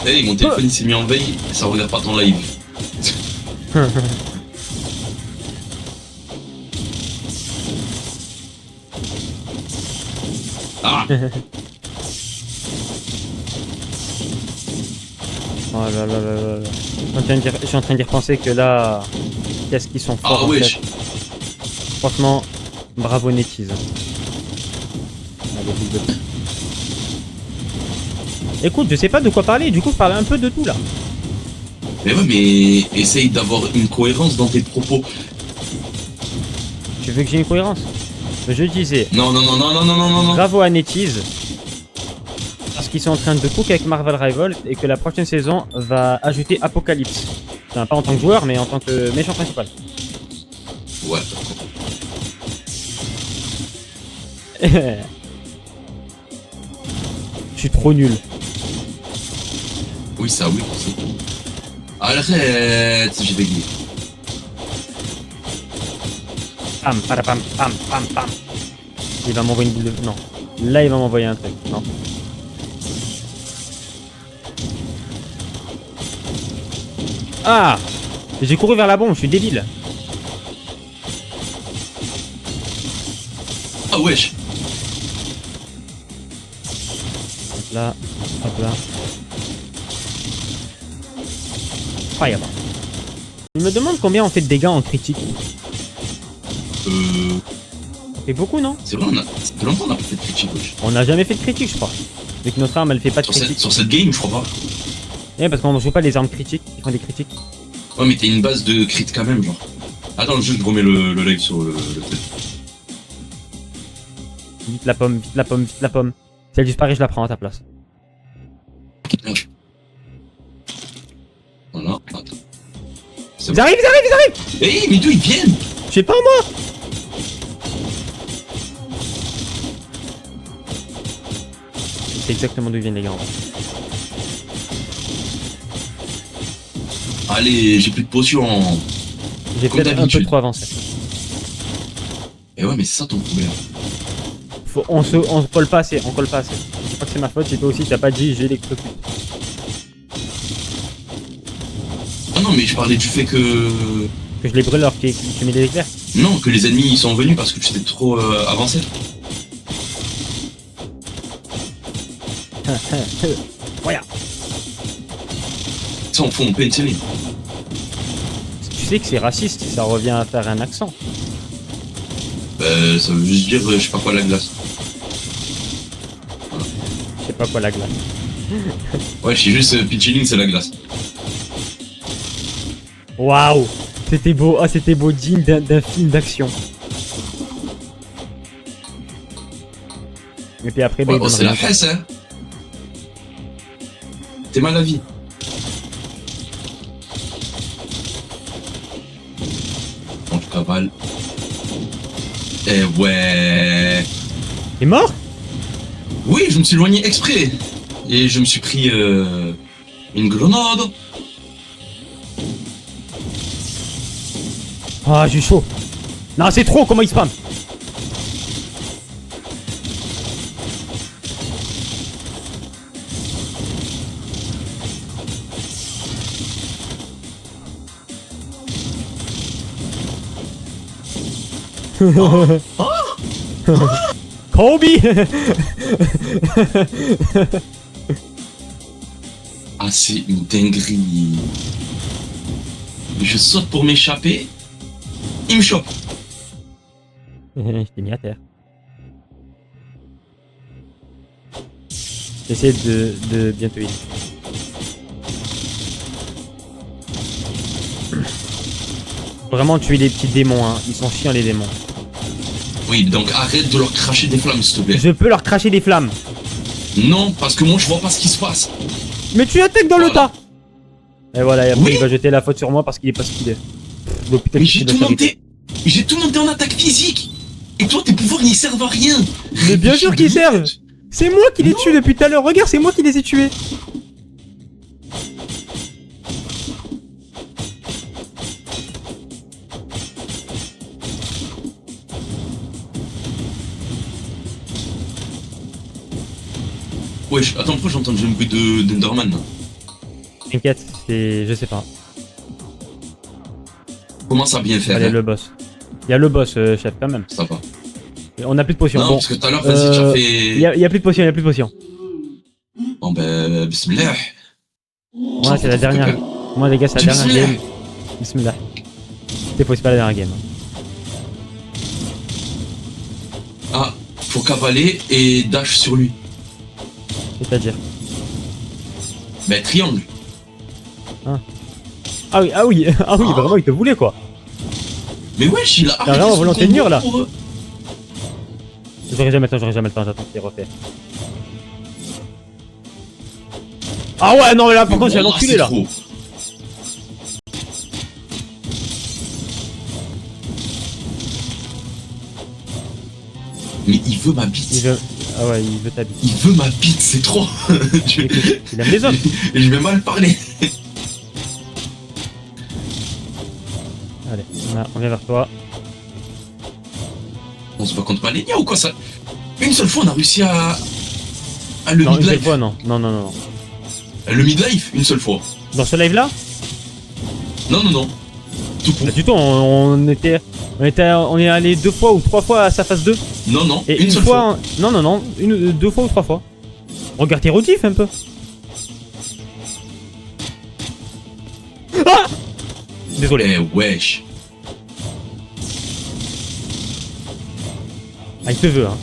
Hey, mon téléphone il s'est mis en veille, ça regarde pas ton live. Ah, Oh là là là là là. Je suis en train d'y repenser que là, qu'est-ce qu'ils sont forts ah en wesh. fait. Franchement, bravo Netties. Allez, boule de- Écoute, je sais pas de quoi parler, du coup je parlais un peu de tout là. Mais ouais, mais essaye d'avoir une cohérence dans tes propos. Tu veux que j'ai une cohérence? Je disais, Non, non, non, non, non, non, non, non, non. bravo à Netties, parce qu'ils sont en train de cook avec Marvel Rivals et que la prochaine saison va ajouter Apocalypse. Enfin, pas en tant que joueur, mais en tant que méchant principal. Ouais, d'accord. Je suis trop nul. Oui, ça, oui, aussi. Arrête, j'ai bégayé. Pam, parapam, pam, pam, pam. Il va m'envoyer une boule de... Non. Là, il va m'envoyer un truc. Non. Ah! J'ai couru vers la bombe, je suis débile. Ah wesh. Hop là, hop là. Fireball. Il me demande combien on fait de dégâts en critique. C'est beaucoup, non? C'est vrai, ça fait longtemps qu'on a pas fait de critique, wesh. On n'a jamais fait de critique, je crois. Vu que notre arme, elle fait pas de critique. Sur cette game, je crois pas. Ouais, parce qu'on ne joue pas les armes critiques, qui font des critiques. Ouais, mais t'as une base de crit quand même, genre. Attends, juste je remets le live sur le truc. Vite la pomme, vite la pomme, vite la pomme. Si elle disparaît, je la prends à ta place. Merde. Voilà, attends. C'est Ils bon. arrivent, ils arrivent, ils arrivent! Hey, mais d'où ils viennent? Je sais pas, moi! C'est exactement d'où ils viennent, les gars. en vrai. Allez, j'ai plus de potions. J'ai Comme peut-être un peu d'habitude. trop avancé. Et ouais, mais c'est ça ton problème. On se colle pas assez, on colle pas assez. Je dis pas que c'est ma faute, c'est toi aussi, t'as pas dit j'ai l'électrocute. Ah non, mais je parlais du fait que... Que je les brûle alors qu'il met des éclairs. Non, que les ennemis ils sont venus parce que tu étais trop avancé. Voilà. Ça, on fout en penicilline. Tu sais que c'est raciste, ça revient à faire un accent. Ça veut juste dire, je sais pas quoi, la glace. Je sais pas quoi la glace. Ouais, je sais juste, penicilline, c'est la glace. Waouh. C'était beau, ah c'était beau, digne d'un film d'action. Et puis après, Ouais, bah, c'est la fesse, hein. T'es mal à vie. On le cavale. Eh ouais. T'es mort? Oui, je me suis éloigné exprès. Et je me suis pris une grenade. Ah, j'ai chaud. Non, c'est trop, comment il spam? Kobe. Ah, c'est une dinguerie. Je saute pour m'échapper. Il me chope. Je t'ai mis à terre. J'essaie de bien te heal. Vraiment tuer les petits démons, hein. Ils sont chiants les démons. Oui, donc arrête de leur cracher des flammes, s'il te plaît. Je peux leur cracher des flammes. Non, parce que moi je vois pas ce qui se passe. Mais tu attaques dans le tas. Et voilà, et après Oui. il va jeter la faute sur moi parce qu'il est pas skillé. Mais j'ai tout monté. J'ai tout monté en attaque physique. Et toi, tes pouvoirs n'y servent à rien. Mais bien sûr qu'ils servent. C'est moi qui les tue depuis tout à l'heure. Regarde, c'est moi qui les ai tués. Wesh, attends, pourquoi j'entends déjà un bruit d'Enderman là? T'inquiète, c'est... je sais pas. Comment ça bien faire Allez, hein? le boss. Il y a le boss, chef, quand même. Ça va. On a plus de potions. Non, Bon, parce que tout à l'heure, vas-y, tu as fait... il y a plus de potions, il y a plus de potions. Bon ben, bismillah. Moi, c'est la dernière. Moi, les gars, c'est la dernière Bismillah. game. Bismillah. C'est pas la dernière game. Ah, faut cavaler et dash sur lui. C'est-à-dire. Ben, triangle. Ah oui, ah oui, ah oui, vraiment, il te voulait quoi. Mais wesh, il a arrêté vraiment son volonté de combo nuire, là. pour eux. J'aurais jamais le temps, j'attends qu'il refait. Ah ouais, non, mais là, par contre, j'ai un Wallah, enculé c'est là. trop. Mais il veut ma bite. Il veut... Ah ouais, il veut ta bite. Il veut ma bite, c'est trop. Il aime les hommes. Je vais mal parler. Allez, on vient vers toi. On se bat contre Malenia ou quoi ça? Une seule fois on a réussi à le Non, une seule midlife. fois, non. Non, non, non, non. Le midlife, une seule fois. Dans ce live là? Non, non, non. Tout court. Bah, du tout, on est allé 2 fois ou 3 fois à sa phase 2. Non, non, Et une seule fois. Non, non, non, 2 fois ou 3 fois. Regarde tes rediffs un peu. Ah! Désolé. Eh wesh. Ah, il te veut, hein.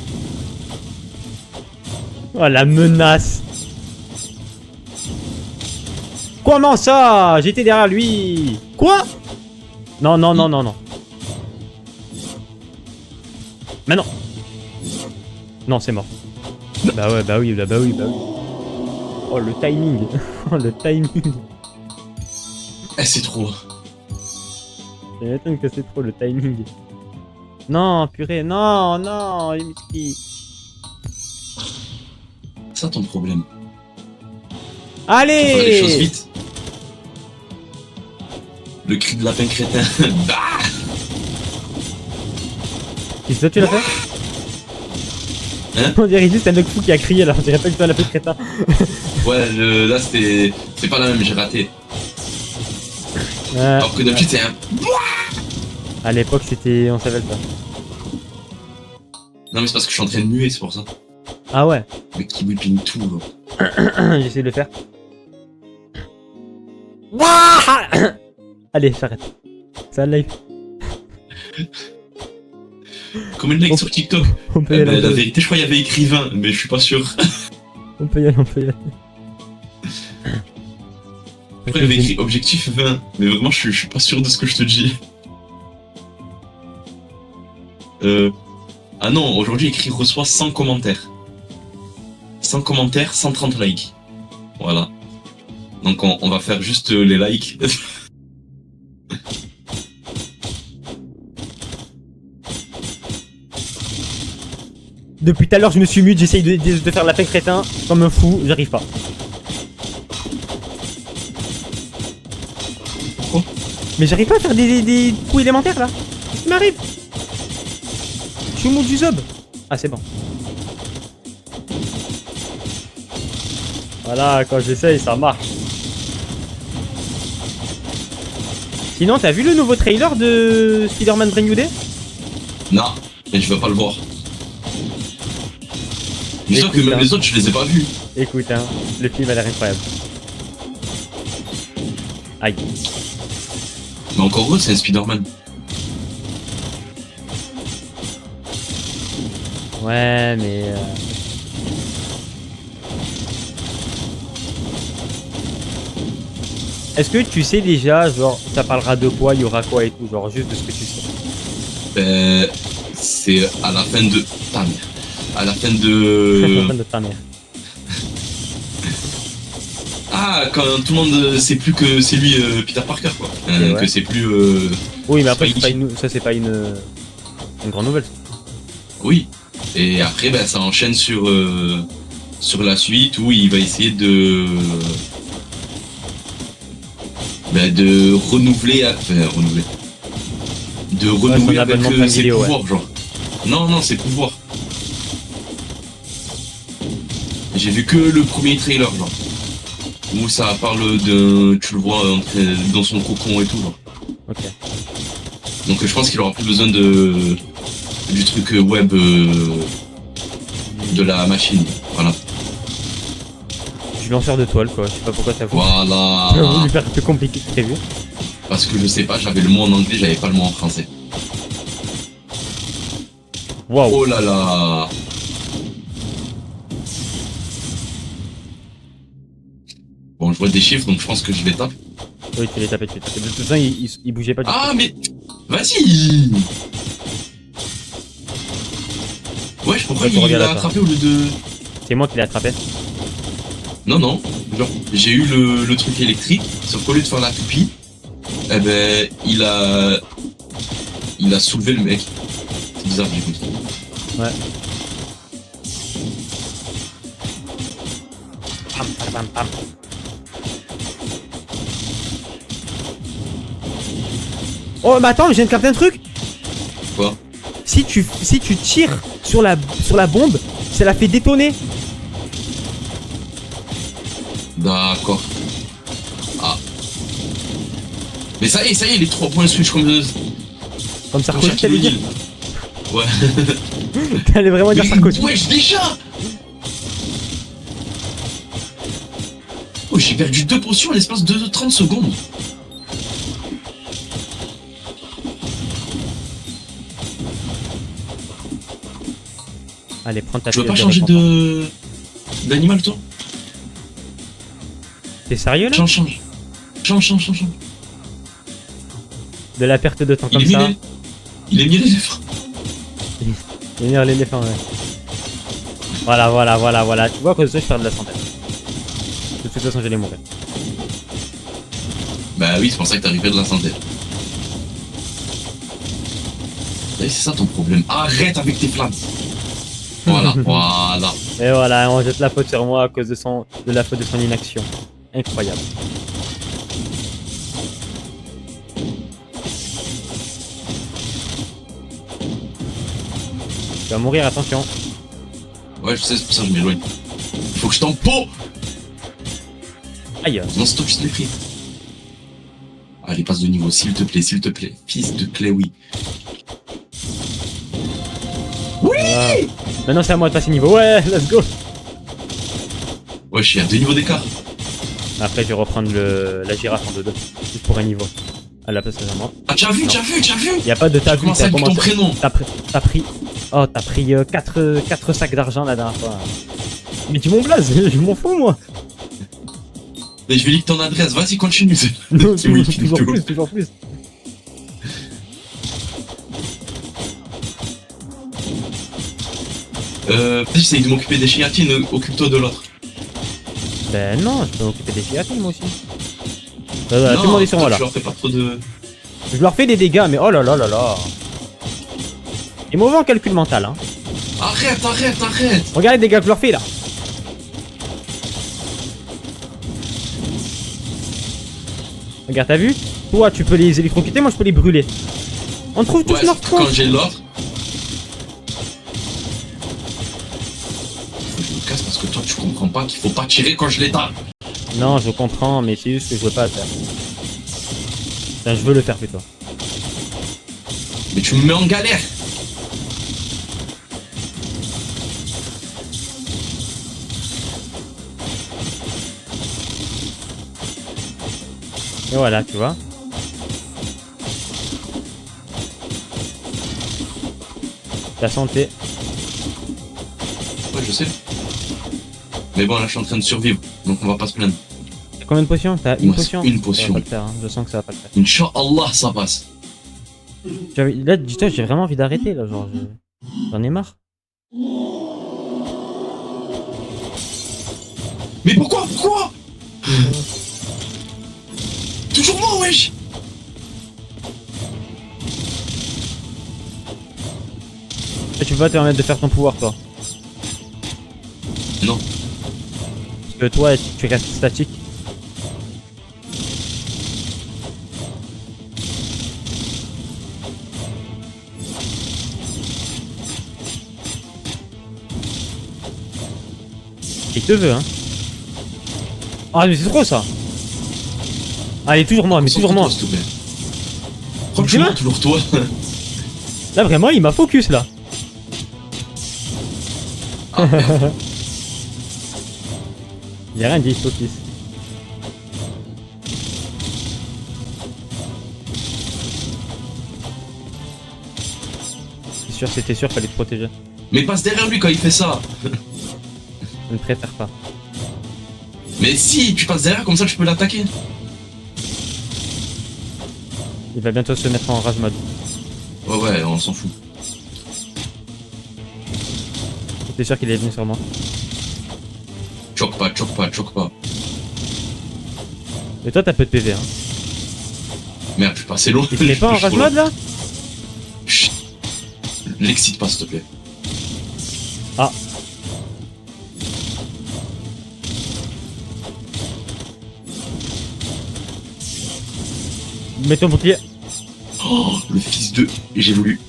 Oh, la menace. Comment ça? J'étais derrière lui. Quoi? Non, non, non, non, non. Mais non. Non, c'est mort. Bah ouais, bah oui, bah oui, bah oui. Oh, le timing. Oh, le timing. Eh, c'est trop. Ça m'étonne que c'est trop le timing. Non, purée, non, non, Limitsky. C'est ça ton problème. Faut faire les choses Allez! vite. Le cri de lapin crétin. Bah Qu'est-ce que tu l'as fait? On dirait juste un fou qui a crié alors, je dirais pas que toi la peu crétin. Ouais, là c'est pas la même, j'ai raté. Alors que d'habitude c'est un... À l'époque c'était... on savait pas. Non mais c'est parce que je suis en train de muer, c'est pour ça. Ah ouais. Le qui whipping tout, genre. J'essaie de le faire. Wouah. Allez, j'arrête. C'est un live. Combien de likes sur TikTok? On peut y aller. La vérité, je crois qu'il y avait écrit 20, mais je suis pas sûr. On peut y aller, on peut y aller. Je crois qu'il y avait écrit objectif 20, mais vraiment, je suis pas sûr de ce que je te dis. Ah non, aujourd'hui, écrit reçoit 100 commentaires. 100 commentaires, 130 likes. Voilà. Donc on va faire juste les likes. Depuis tout à l'heure, je me suis mute, j'essaye de faire la fin crétin comme un fou, j'arrive pas. Pourquoi? Mais j'arrive pas à faire des coups élémentaires là. Qu'est-ce qui m'arrive? Je suis au monde du zob. Ah, c'est bon. Voilà, quand j'essaye, ça marche. Sinon, t'as vu le nouveau trailer de Spider-Man Brand New Day? Non, mais je veux pas le voir. Je sais que même les autres, je les ai pas vus. Écoute, hein, le film a l'air incroyable. Aïe. Mais encore heureux, c'est un Spider-Man. Ouais, mais... Est-ce que tu sais déjà, genre, ça parlera de quoi, il y aura quoi et tout, genre, juste de ce que tu sais? C'est à la fin de... Ta mère. À la fin de... de ta mère. Ah, quand tout le monde sait plus que c'est lui Peter Parker, quoi. Ouais. Que c'est plus... Oui, mais après, Spidey. ça c'est pas une grande nouvelle. Oui. Et après, ben, ça enchaîne sur la suite où il va essayer de... Ben, de renouveler... renouveler. De renouveler avec ses pouvoirs, genre. Non, ses pouvoirs. J'ai vu que le premier trailer, genre. Où ça parle de... Tu le vois dans son cocon et tout, genre. Ok. Donc je pense qu'il aura plus besoin du truc web de la machine. Voilà. Je suis lanceur de toile, quoi. Je sais pas pourquoi t'as voulu. Voilà. T'as voulu faire plus compliqué que prévu. Parce que je sais pas, j'avais le mot en anglais, j'avais pas le mot en français. Waouh. Oh là là. Bon, je vois des chiffres, donc je pense que je les tape. Oui, tu les tapais dessus. De toute façon, il bougeait pas du tout. Ah, mais... Vas-y. Wesh, pourquoi il l'a attrapé au lieu de... C'est moi qui l'ai attrapé. Non. Genre, j'ai eu le truc électrique, sauf qu'au lieu de faire la toupie, eh ben, il a soulevé le mec. C'est bizarre, du coup. Ouais. Pam, pam, pam, pam. Oh, mais attends, je viens de capter un truc. Quoi? Si tu tires sur la bombe, ça la fait détonner. D'accord. Ah. Mais ça y est, les 3 points switch comme Sarkozy, t'allais dire. Ouais. T'allais vraiment dire Sarkozy. Wesh, déjà. Oh, j'ai perdu 2 potions en l'espace de 30 secondes. Allez, prends ta Tu veux pièce pas changer d'animal, toi? T'es sérieux là? Change. De la perte de temps comme ça. Il est mis l'éléphant. Il est l'éléphant, ouais. Voilà. Tu vois, à cause de ça, je perds de la santé. De toute façon, j'allais mourir. Bah oui, c'est pour ça que t'arrivais de la santé. C'est ça ton problème. Arrête avec tes flammes. Voilà. Et voilà, on jette la faute sur moi à cause de la faute de son inaction. Incroyable. Tu vas mourir, attention. Ouais, je sais, c'est pour ça que je m'éloigne. Faut que je t'en pot. Aïe. Non, stop, je l'ai pris. Allez, passe de niveau, s'il te plaît, s'il te plaît. Fils de clé, oui. Oui. Ah. Maintenant c'est à moi de passer niveau. Ouais, let's go. Ouais, je suis à 2 niveaux d'écart. Après je vais reprendre la girafe en 2-2. Juste pour un niveau. À la place de moi. Ah, tu as vu, tu as vu, tu as vu. Y'a pas de t'as vu, Comment ça, t'as avec ton prénom? T'as pris. Oh, t'as pris 4 sacs d'argent la dernière fois. Mais tu m'en blases, je m'en fous moi. Mais je vais lire ton adresse, vas-y, continue. Non, C'est oui, toujours plus, toujours plus. Vas-y, j'essaye de m'occuper des chiatines, occupe-toi de l'autre. Ben non, je peux m'occuper des chiatines moi aussi. Tout le Non, monde est sur moi là. je leur fais pas trop de... Je leur fais des dégâts, mais oh là là là là. Et mauvais en calcul mental, hein. Arrête, arrête, arrête. Regarde les dégâts que je leur fais là. Regarde, t'as vu? Toi, tu peux les électrocuter, moi je peux les brûler. On trouve tous Ouais, leur quand j'ai l'autre... Faut que je me casse parce que toi, tu comprends pas qu'il faut pas tirer quand je l'éteins. Non, je comprends, mais c'est juste que je veux pas le faire. Enfin, je veux le faire plutôt. Mais tu me mets en galère. Et voilà, tu vois. Ta santé. Ouais, je sais. Mais bon, là, je suis en train de survivre, donc on va pas se plaindre. T'as combien de potions? T'as Il une me reste potion? une Ça potion. va pas le faire, hein. Je sens que ça va pas le faire. Inch'Allah, ça passe. Là, dis-toi, j'ai vraiment envie d'arrêter là, genre, j'en ai marre. Mais pourquoi? Pourquoi? Toujours moi, wesh. Et tu peux pas te permettre de faire ton pouvoir, toi. Non. Parce que toi, tu restes statique. Il te veut, hein. Ah, mais c'est trop ça. Allez, toujours moi, mais toujours moi. S'il te plaît. Franchement, toujours toi. Là, vraiment, il m'a focus là. Ah, merde. Il a rien dit, focus. C'est sûr, c'était sûr, fallait te protéger. Mais passe derrière lui quand il fait ça. Je ne préfère pas. Mais si, tu passes derrière, comme ça tu peux l'attaquer. Il va bientôt se mettre en rage mode. Ouais, ouais, on s'en fout. J'étais sûr qu'il est venu sur moi. Choque pas, choque pas, choque pas. Et toi, t'as peu de PV, hein. Merde, je suis passé loin. Il se met pas en rage mode là? Chut. L'excite pas, s'il te plaît. Ah. Mets ton bouclier. Oh, le fils de... J'ai voulu.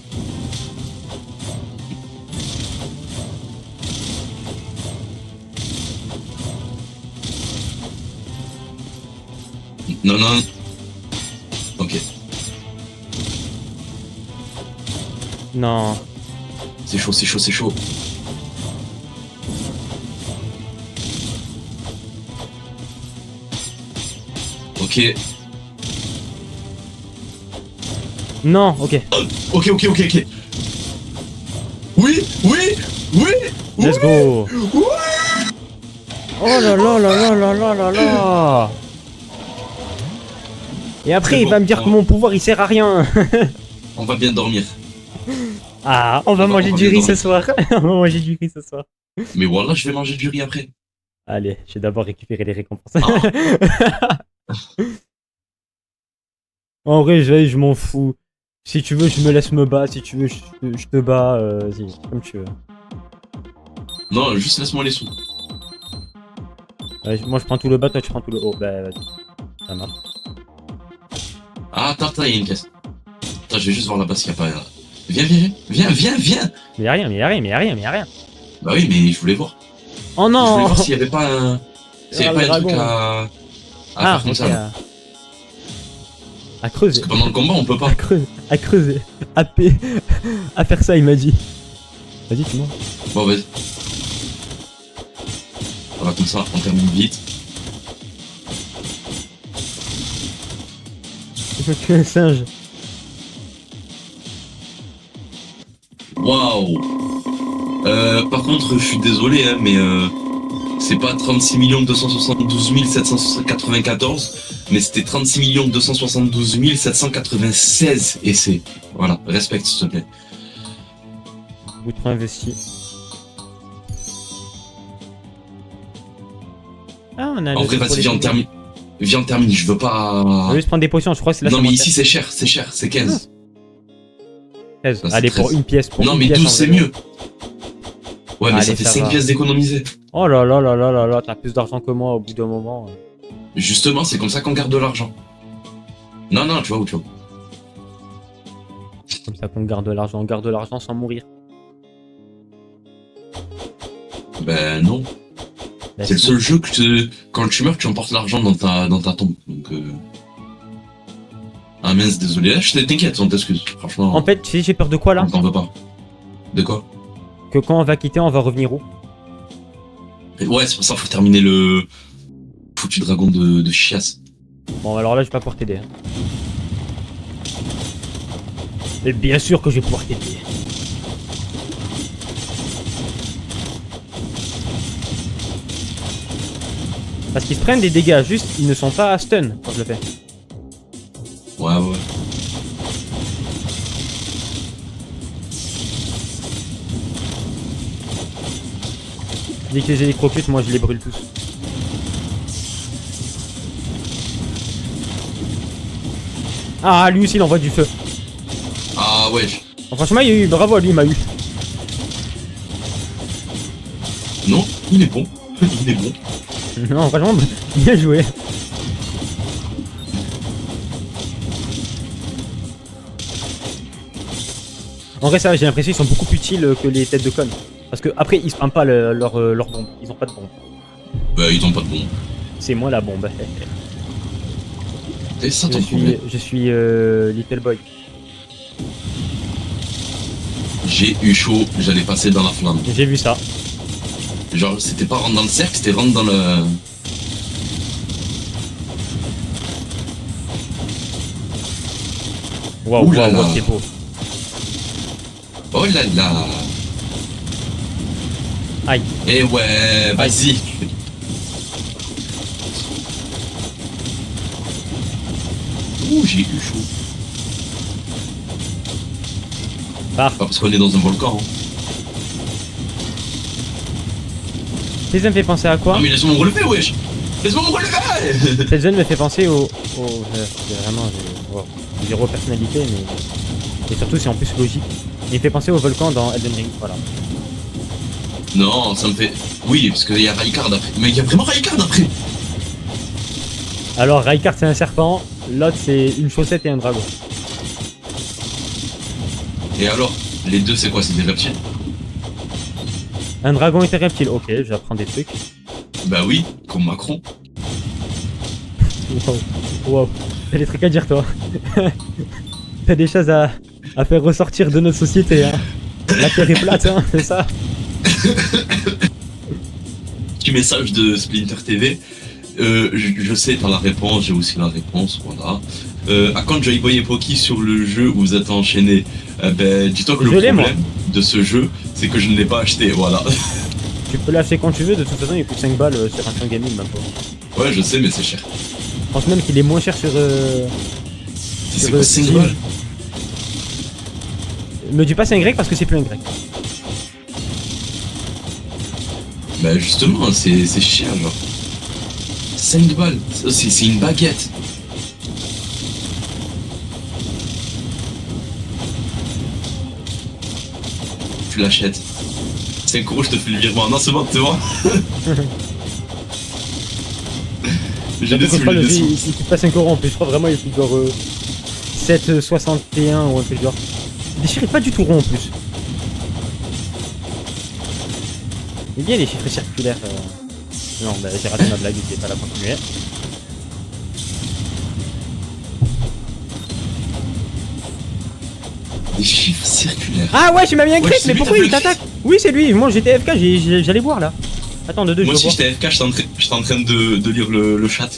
Non, non. Ok. Non. C'est chaud, c'est chaud, c'est chaud. Ok. Non, ok. Ok, ok, ok, ok. Oui, oui, oui. Let's go. Oui. Oh là là là là là là là là. Et après, C'est il va bon. me dire que mon pouvoir il sert à rien. On va bien dormir. Ah, on va manger on va du bien riz ce dormir. soir. On va manger du riz ce soir. Mais voilà, je vais manger du riz après. Allez, je vais d'abord récupérer les récompenses. Ah. En vrai, je m'en fous. Si tu veux, je me laisse me battre. Si tu veux, je te bats. Vas-y, comme tu veux. Non, juste laisse-moi les sous. Ouais, moi, je prends tout le bas, toi, tu prends tout le haut. Bah, vas-y. Ça marche. Ah, attends, il y a une caisse. Attends, je vais juste voir là-bas s'il n'y a pas... Viens, viens, viens, viens, viens, viens. Mais y'a rien, mais y'a rien, mais y'a rien, mais y'a rien. Bah oui, mais je voulais voir. Oh Je voulais non. voir s'il y avait pas un, s'il y avait Ah, pas un le truc dragon. à faire comme ok, ça. Là. à Parce creuser. que pendant le combat, on peut pas. À creuser. À p... à faire ça, il m'a dit. Vas-y, tu montes. Bon, vas-y. Ça va comme ça, on termine vite. Tu es un singe. Waouh. Par contre, je suis désolé, hein, mais c'est pas 36 272 794, mais c'était 36 272 796 essais. Voilà, respecte s'il te plaît. Vous trop investi. Ah, on a En le vrai, truc pour vas-y, les viens, on zombies. termine. Viens, on termine, je veux On pas. va juste prendre des potions, je crois que c'est là. Non, ça mais monte ici c'est cher, c'est 15. 13. Là, c'est Allez, pour 13. une pièce. Pour Non, une mais pièce, 12 en c'est vrai. mieux. Ouais, mais Allez, ça fait ça 5 va. pièces d'économiser. Oh là là là là là là, t'as plus d'argent que moi au bout d'un moment. Justement, c'est comme ça qu'on garde de l'argent. Non, non, tu vois où tu vois. Comme ça qu'on garde de l'argent. On garde de l'argent sans mourir. Ben non. Bah, C'est le si. seul jeu quand tu meurs, tu emportes l'argent dans ta tombe. Donc, Ah mince, désolé. T'inquiète, on t'excuse. Franchement, En fait, tu sais, j'ai peur de quoi là? on t'en veut pas. De quoi? Que quand on va quitter, on va revenir où? Ouais, c'est pour ça qu'il faut terminer le foutu dragon de chiasse. Bon, alors là, je vais pas pouvoir t'aider. Hein. Mais bien sûr que je vais pouvoir t'aider. Parce qu'ils se prennent des dégâts, juste ils ne sont pas stun quand je le fais. Ouais, ouais. Dès que j'ai des crocus, moi je les brûle tous. Ah, lui aussi il envoie du feu. Ah ouais. Bon, franchement, il y a eu, bravo à lui, il m'a eu. Non, il est bon. Il est bon. Non, franchement, bien joué. En vrai, ça, j'ai l'impression qu'ils sont beaucoup plus utiles que les têtes de connes. Parce que après, ils spamment pas leur bombe. Ils ont pas de bombe. Bah, ils ont pas de bon. C'est moi la bombe. Et ça, ton problème. Je suis Little Boy. J'ai eu chaud, j'allais passer dans la flamme. J'ai vu ça. Genre, c'était pas rentrer dans le cercle, c'était rentrer dans le. Waouh, Ouh là waouh, là. c'est beau. Oh là là. Aïe. Eh ouais, vas-y. Ouh, j'ai eu chaud. Bah, Pas parce qu'on est dans un volcan. Hein. ça me fait penser à quoi? Non mais laisse-moi me relever, wesh. Laisse-moi me relever. Cette zone me fait penser j'ai vraiment j'ai zéro personnalité, mais. Et surtout, c'est en plus logique. Il me fait penser au volcan dans Elden Ring, voilà. Non, ça me fait. Oui, parce qu'il y a Raikard après. Mais il y a vraiment Raikard après. Alors, Raikard c'est un serpent, l'autre c'est une chaussette et un dragon. Et alors, les deux c'est quoi? C'est des reptiles? Un dragon et un reptile, ok, j'apprends des trucs. Bah oui, comme Macron. Wow, wow. T'as des trucs à dire toi. T'as des choses à faire ressortir de notre société, hein. La terre est plate, hein, c'est ça. Petit message de Splinter TV. Je sais, t'as la réponse, j'ai aussi la réponse, voilà. À quand Joy Boy et Poki sur le jeu où vous êtes enchaîné? Ben, dis-toi que Je le l'ai, moi. problème de ce jeu, c'est que je ne l'ai pas acheté, voilà. Tu peux l'acheter quand tu veux, de toute façon il coûte 5 balles sur un gaming maintenant. Ouais, je sais, mais c'est cher. Je pense même qu'il est moins cher sur. C'est quoi, 5 Steam. balles? Me dis pas c'est un grec parce que c'est plus un grec. Bah justement, c'est cher, genre. 5 balles, c'est une baguette. Tu l'achètes. 5 euros, je te fais le virement. Non, c'est bon, c'est bon. J'ai des Je sous, crois j'ai le des jeu sous. il coûte pas 5 euros en plus, je crois vraiment il coûte genre 7,61 ou un truc genre. Les chiffres est pas du tout rond en plus. Il bien les chiffres circulaires. Non, bah j'ai raté ma blague, je vais pas la continuer. Des chiffres circulaires. Ah ouais, tu m'as mis un crit, c'est mais lui, pourquoi t'as il fait le t'attaque? Oui, c'est lui, moi j'étais FK, j'allais voir là. Attends, de deux, Moi je aussi vois. j'étais AFK, j'étais en train de lire le chat.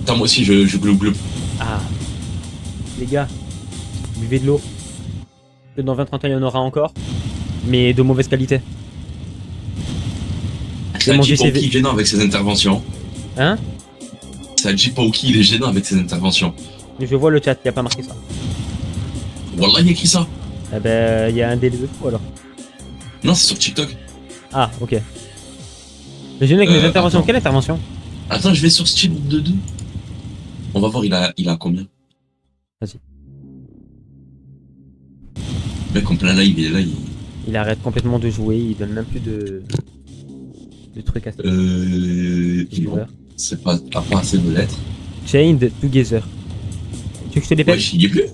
Attends, moi aussi je globe. Ah, les gars, buvez de l'eau. Que dans 20-30 ans il y en aura encore, mais de mauvaise qualité. C'est mon Haji GCV. Pauki gênant avec ses interventions. Hein? C'est Haji Pauki, il est gênant avec ses interventions. Mais je vois le chat, il a pas marqué ça. Wallah, il a écrit ça. Eh ben, il y a un délai de fou alors. Non, c'est sur TikTok. Ah, ok. Mais j'ai avec mes interventions. Attends. Quelle intervention? Attends, je vais sur Steam de 2. On va voir, il a combien. Vas-y. Mec, en plein live, il est là, Il arrête complètement de jouer, il donne même plus de trucs à non, c'est pas, t'as pas assez de lettres. Chained Together. Tu veux que je te les pète? Wesh, il y est plus.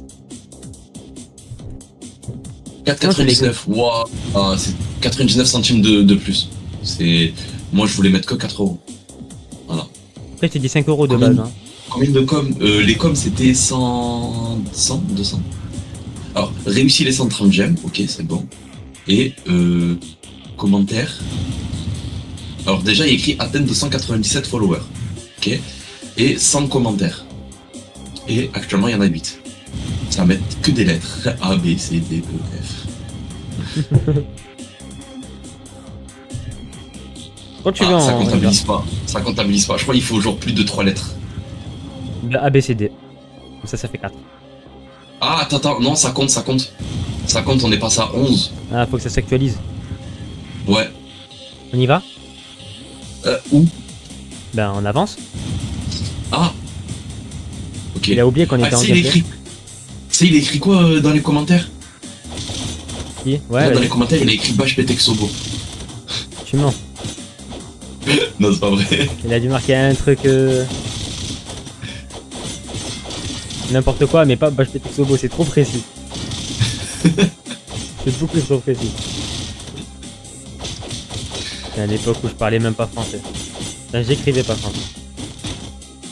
4,99. Waouh, ah, c'est 99 centimes de plus. C'est, moi, je voulais mettre que 4 euros. Voilà. Après, je t'ai dit 5 euros de Combien base. Hein. Combien de com? Les coms, c'était 100, 200. Alors, réussi les 130 gemmes, ok, c'est bon. Et, commentaires. Alors, déjà, il y a écrit atteindre 297 followers. Ok. Et 100 commentaires. Et actuellement, il y en a 8. Ça va mettre que des lettres. A, B, C, D, E, F. Quand tu veux Ah, ça en. comptabilise pas. Ça comptabilise pas. Je crois qu'il faut genre plus de 3 lettres. A, B, C, D. Comme ça fait 4. Ah, attends, non, ça compte. Ça compte, on est passé à 11. Ah, faut que ça s'actualise. Ouais. On y va? Où? Ben, on avance. Ah. Ok. Il a oublié qu'on était en il gameplay. écrit. Il a écrit quoi dans les commentaires? Si, Là, ouais, dans les commentaires, il a écrit Bash Petexobo. tu mens. Non, c'est pas vrai. Il a dû marquer un truc. N'importe quoi, mais pas Bash Petexobo, c'est trop précis. C'est beaucoup trop précis. C'est à l'époque où je parlais même pas français. Enfin, j'écrivais pas français.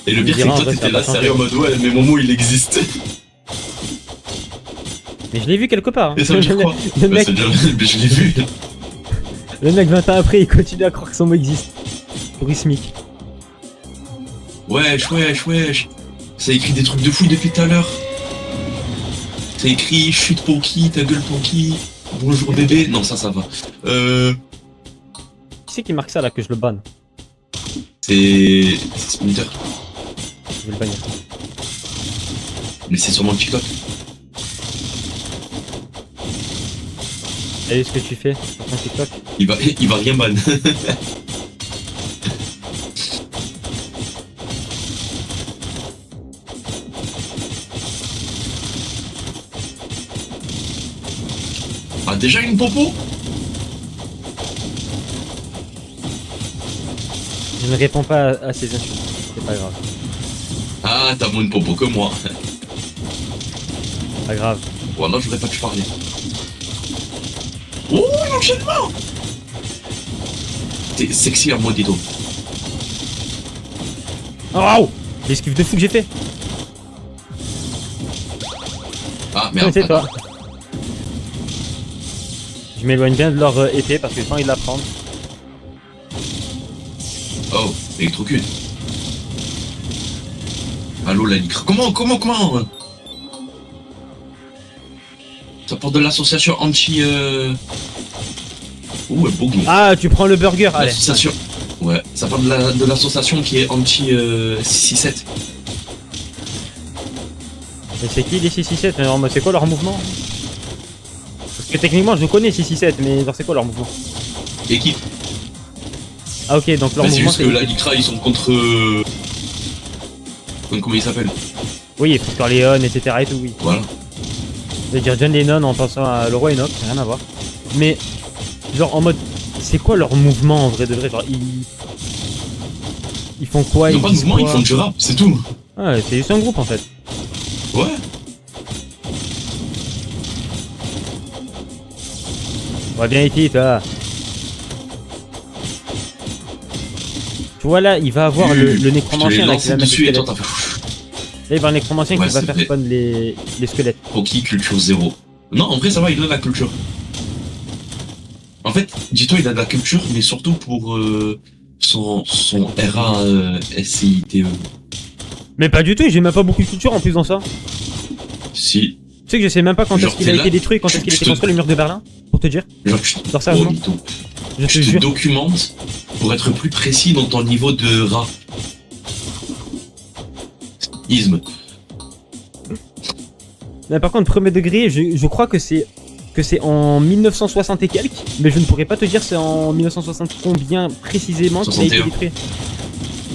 Et le On pire, c'est dira, que en toi, vrai, t'étais ça a là pas sérieux en mode ouais, mais Momo il existe. Mais je l'ai vu quelque part. Hein. Et ça veut dire quoi? le Bah, mec, c'est déjà... Mais je l'ai vu. le mec 20 ans après, il continue à croire que son mot existe. Rhythmique. Wesh. Ça écrit des trucs de fou depuis tout à l'heure. Ça écrit chute Poki, ta gueule Poki, bonjour bébé. Non, ça va. Qui c'est qui marque ça là que je le banne? C'est Splinter. Je vais le bannir. Mais c'est sur mon TikTok. T'as vu ce que tu fais sur ton TikTok? Il va rien ban. Ah, déjà une popo? Je ne réponds pas à ces insultes. C'est pas grave. Ah, t'as moins de popo que moi. Pas grave. Voilà, je voudrais pas que tu parlais. Oh, l'enchaînement! T'es sexy en mode Edo. Oh wow! L'esquive de fou que j'ai fait! Ah, Non, merde. c'est toi. Je m'éloigne bien de leur épée parce que j'ai pas envie de la prendre. Oh, électrocute. Allô, la licre. Comment Ça porte de l'association anti... Ouh, elle buggy. Ah, tu prends le burger, allez. L'association... Ouais, ça porte de l'association qui est anti 667. Mais c'est qui les 667? Mais c'est quoi leur mouvement? Parce que techniquement je connais 667, mais genre c'est quoi leur mouvement? Équipe. Ah ok, donc leur Mais c'est mouvement juste que la Lycra, ils sont contre... Comment ils s'appellent? Oui, Free Leon, etc. et tout, oui. Voilà. Je veux dire John Lennon en pensant à le roi Enoch, rien à voir. Mais, genre en mode, c'est quoi leur mouvement en vrai de vrai? Genre ils font quoi? Ils ont pas de disent mouvement, ils quoi font du rap, c'est tout. Ouais, c'est juste un groupe en fait. Ouais. On va bien ici, toi. Tu vois là, il va avoir le nécromancien là qui va mettre dessus les et toi squelettes. t'as fait. Là, il va avoir un nécromancien Ouais, qui va c'est faire vrai. spawn les squelettes. Rocky, culture 0. Non, en vrai, ça va, il a de la culture. En fait, dis-toi, il a de la culture, mais surtout pour son RASITE. Mais pas du tout, j'ai même pas beaucoup de culture en plus dans ça. Si. Tu sais que je sais même pas quand Genre, est-ce qu'il a t'es là, été détruit, quand est-ce qu'il a été construit le mur de Berlin, pour te dire. Genre, Genre sérieusement, mytho. je te Tu te jure. documentes pour être plus précis dans ton niveau de rat. Isme. Mais par contre, premier degré, je crois que c'est en 1960 et quelques, mais je ne pourrais pas te dire c'est en 1960 combien précisément qu'il a été 61. détruit.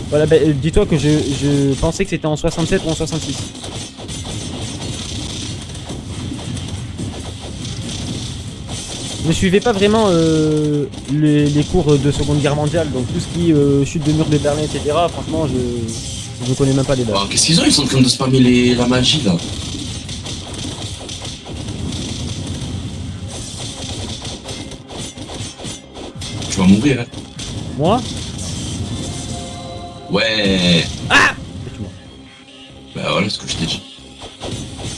Voilà, bah, dis-toi que je pensais que c'était en 67 ou en 66. Ne suivais pas vraiment les cours de Seconde Guerre mondiale, donc tout ce qui est chute de mur de Berlin, etc. Franchement, je ne connais même pas les dates. Alors, qu'est-ce qu'ils ont? Ils sont en train de spammer la magie là. Tu vas mourir, hein. Moi? Ouais. Ah! Et tu mens. Bah voilà ce que je t'ai dit.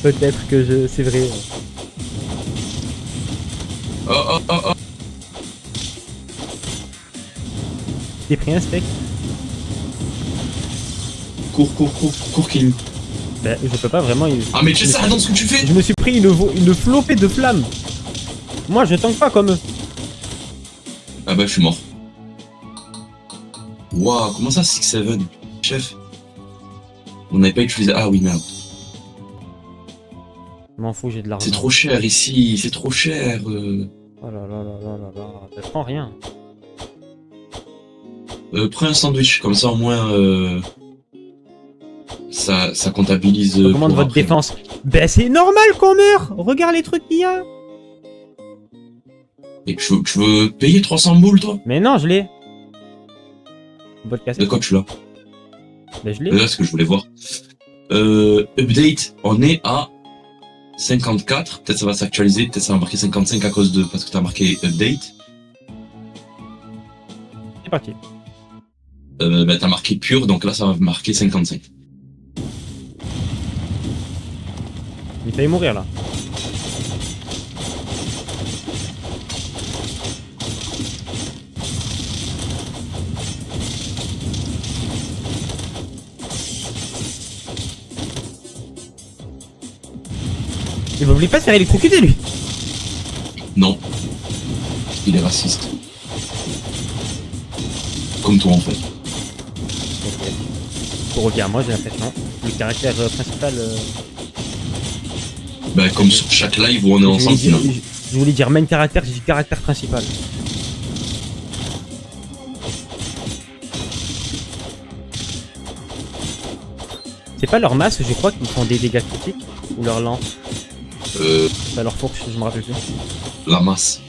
Peut-être que c'est vrai. Oh oh oh oh. T'es pris un steak? Cours, King. Ben, je peux pas vraiment. Ah, mais tu sais ça dans ce que tu fais? Je me suis pris une flopée de flammes. Moi, je tank pas comme eux. Ah bah je suis mort. Waouh, comment ça 6-7? Chef. On n'avait pas utilisé. Ah oui, merde. Je m'en fous, j'ai de l'argent. C'est trop cher ici, c'est trop cher. Oh là là là là là là. Ça prend rien. Prends un sandwich, comme ça au moins ça comptabilise. Augmente pour votre après. défense. Ben, c'est normal qu'on meurt. Regarde les trucs qu'il y a. Et tu veux payer 300 boules toi? Mais non, je l'ai. Bot cassé. De quoi tu l'as? Ben, je l'ai. Là ce que je voulais voir. Update, on est à 54, peut-être ça va s'actualiser, peut-être ça va marquer 55 à cause de. Parce que t'as marqué update. C'est parti. Bah t'as marqué pure, donc là ça va marquer 55. Il faillit mourir là. Il va oublier pas de faire électrocuter lui. Non. Il est raciste. Comme toi en fait. Ok. Pour revenir à moi, j'ai l'impression. Le caractère principal. Bah comme sur chaque live où on est ensemble finalement. Je voulais dire main caractère, j'ai dit caractère principal. C'est pas leur masse, je crois qu'ils font des dégâts critiques. Ou leur lance. Enfin leur fourche, je me rappelle plus. La masse.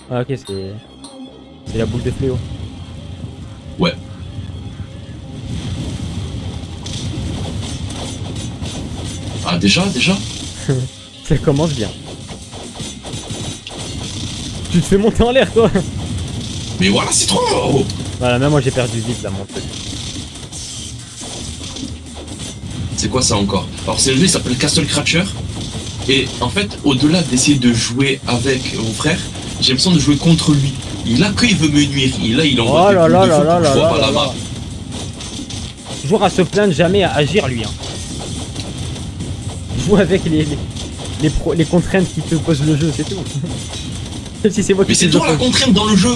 Ah ok, c'est la boule de fléau. Ouais. Ah déjà Ça commence bien. Tu te fais monter en l'air toi. Mais voilà, c'est trop. Voilà, même moi j'ai perdu vite là mon truc. C'est quoi ça encore? Alors c'est le jeu, il s'appelle Castle Crasher. Et en fait, au-delà d'essayer de jouer avec mon frère, j'ai l'impression de jouer contre lui. Il a que il veut me nuire. Il envoie Oh des là boules là de là feu là pour que là je vois là pas la là map. là. Toujours à se plaindre, jamais à agir lui. Hein. Joue avec les contraintes qui te posent le jeu, c'est tout. Même si c'est moi qui Mais c'est te toi la pose. contrainte dans le jeu.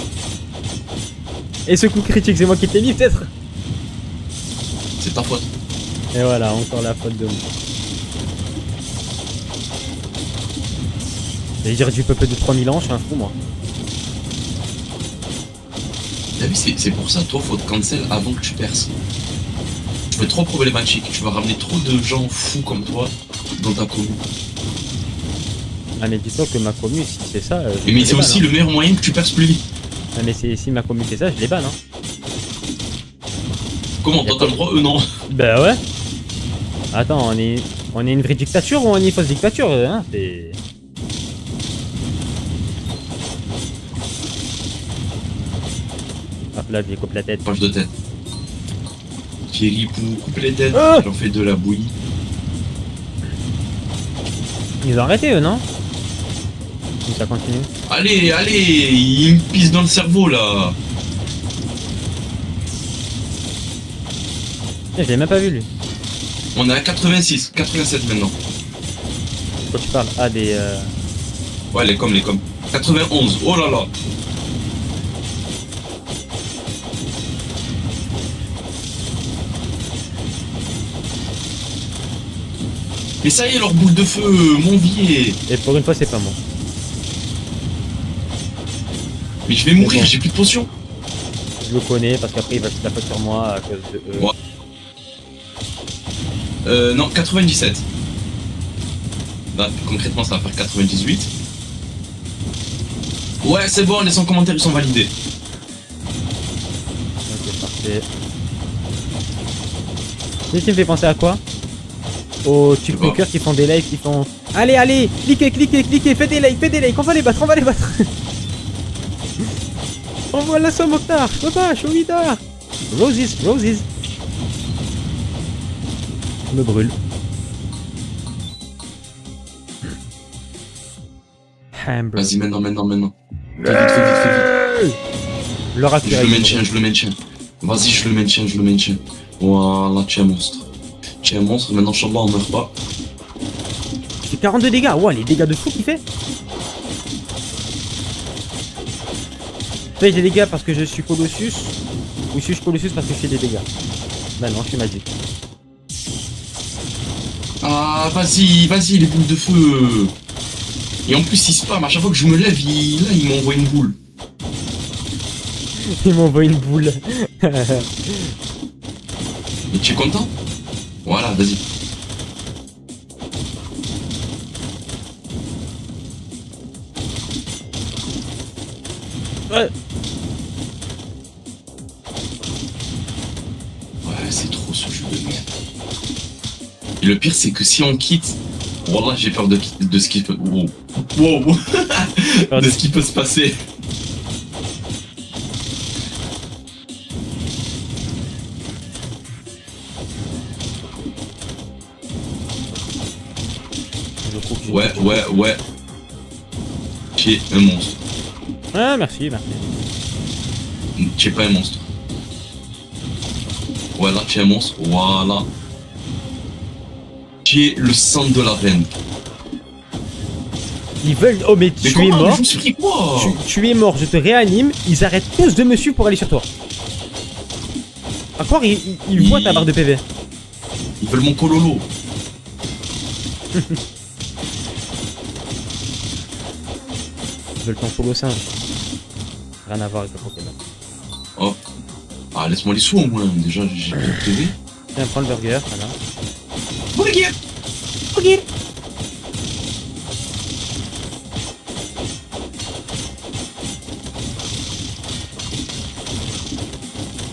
Et ce coup critique, c'est moi qui t'ai mis peut-être. C'est ta faute. Et voilà, encore la faute de moi. J'allais dire du peuple de 3000 ans, je suis un fou moi. T'as vu, c'est pour ça, toi, faut te cancel avant que tu perces. Tu vas être trop problématique. Tu vas ramener trop de gens fous comme toi dans ta commune. Ah mais dis-toi que ma commune, si c'est ça... je Mais les c'est banne, aussi hein. le meilleur moyen que tu perces plus vite. Ah mais si ma commune fait ça, je les banne hein. Comment? Toi, t'as le droit, eux, non. Bah ouais. Attends, on est une vraie dictature ou on est une fausse dictature hein? C'est... Hop là, je lui coupe la tête. Page de tête. Thierry pour couper les têtes, Ah j'en fais de la bouillie. Ils ont arrêté eux, non? Ou ça continue? Allez, allez, il me pisse dans le cerveau là. Je l'ai même pas vu lui. On est à 86, 87 maintenant. Quand tu parles, ah des... Ouais, les coms. 91, oh là là. Mais ça y est, leur boule de feu, mon vieil. Et pour une fois c'est pas moi. Mais je vais mourir, bon. j'ai plus de potions. Je le connais parce qu'après il va se la faute sur moi à cause de eux. Ouais. Non, 97. Là, concrètement, ça va faire 98. Ouais, c'est bon, les 100 commentaires, ils sont validés. Ok, parfait. Tu sais, tu me fais penser à quoi? Aux TikTokers qui font des lives, qui font... Allez, allez, cliquez, faites des likes, on va les battre, Envoie la somme Mokhtar, je peux pas, je suis au mitard. Roses. Je me brûle. Hamburger. Vas-y, maintenant. Fais vite. Leur Je le maintiens. Vas-y, je le maintiens. Voilà, tu es un monstre. Maintenant, Inch'Allah, on meurt pas. C'est 42 dégâts, ouais, les dégâts de fou qu'il fait. J'ai des dégâts parce que je suis Colossus. Ou suis-je Colossus parce que je fais des dégâts? Bah non, je suis magique. Ah, vas-y, les boules de feu. Et en plus, il spam, à chaque fois que je me lève, il m'envoie une boule. Il m'envoie une boule. Et tu es content? Voilà, vas-y. Ouais. Ouais, c'est trop ce jeu de merde. Et le pire, c'est que si on quitte... Wallah, j'ai peur de ce qui peut... Wow. De ce qui peut se passer. Ouais. Tu es un monstre. Ah, merci. Tu es pas un monstre. Voilà, tu es un monstre. Voilà. Tu es le sang de la reine. Ils veulent... Oh mais tu es mort. Je me suis pris quoi? Tu es mort, je te réanime. Ils arrêtent tous de me suivre pour aller sur toi. À croire, ils voient ta barre de PV. Ils veulent mon cololo. Ils veulent ton polo singe. Rien à voir avec le Pokémon. Oh. Ah, laisse-moi les sous au moins. Déjà, j'ai plus de PV. Tiens, prends le burger, voilà. Burger.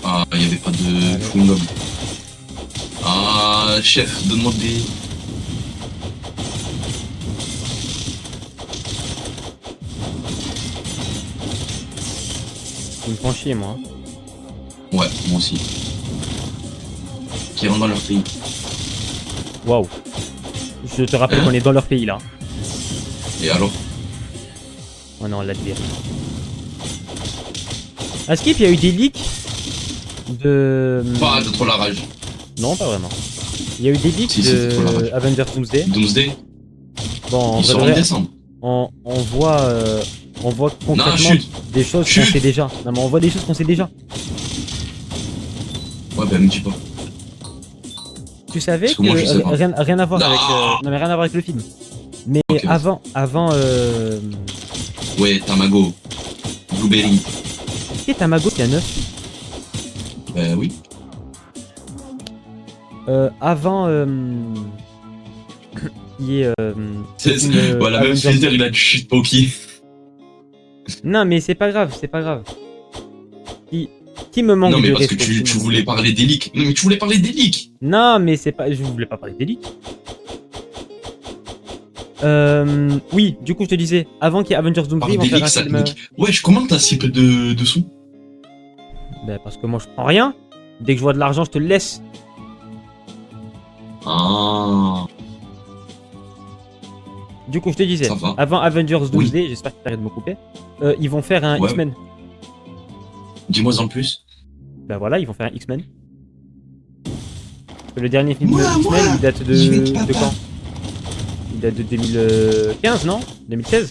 Ah, il n'y avait pas de chewing-gum. Ah, chef, donne-moi des... Ils me font chier, moi. Ouais, moi aussi. Qui rentrent dans leur pays. Waouh. Je te rappelle qu'on est dans leur pays, là. Et alors? Oh non, la devait. À Skip, il y a eu des leaks de... Pas de trop la rage. Non, pas vraiment. Il y a eu des leaks Si, c'était trop la rage. de Avengers Doomsday. Doomsday, Bon, en ils vrai, sortent en décembre. on voit concrètement chute. des choses qu'on sait déjà. Non, mais on voit des choses qu'on sait déjà. Ouais, bah me dis pas. Tu savais Parce que moi, je sais pas. rien à voir Non. avec non mais rien à voir avec le film. Mais Ok, avant Ouais, Tamago. Blueberry. et Tamago qui a 9. Bah oui. Avant qui est Voilà, même Avengers- Freezer, il a du shit Poki. Non mais c'est pas grave. Qui me manque Non, mais de parce que respect, tu voulais parler des leaks. Non, mais tu voulais parler des leaks. Non mais c'est pas, je voulais pas parler des leaks. Oui, du coup je te disais, avant qu'il y ait Avengers Doomsday, Parle ils vont des faire un leaks, ça film. leak. Ouais, je commande t'as si peu de sous. Ben parce que moi je prends rien. Dès que je vois de l'argent, je te le laisse. Ah, Du coup, je te disais, ça va. avant Avengers Oui. Doomsday, j'espère que t'arrêtes de me couper, ils vont faire un Ouais. X-Men. Dis-moi en plus. Bah voilà, ils vont faire un X-Men. Parce que le dernier film Moi, X-Men, moi, il date je vais de te papa. quand? Il date de 2015, non? 2016?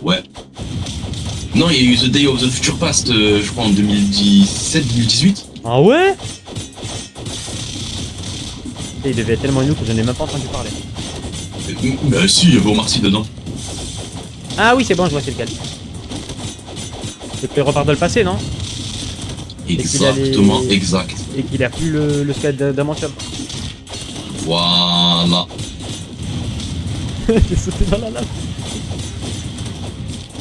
Ouais. Non, il y a eu The Day of the Future Past, je crois en 2017-2018. Ah ouais? Et il devait être tellement nul que je n'ai même pas entendu parler. Bah si, il y avait Omar Sy dedans. Ah oui, c'est bon, je vois c'est lequel. C'est que repart dans le passé, non? qu'il a les- Exactement, exact. Et qu'il a plus le squelette d'adamantium. Voilà. J'ai sauté dans la lave.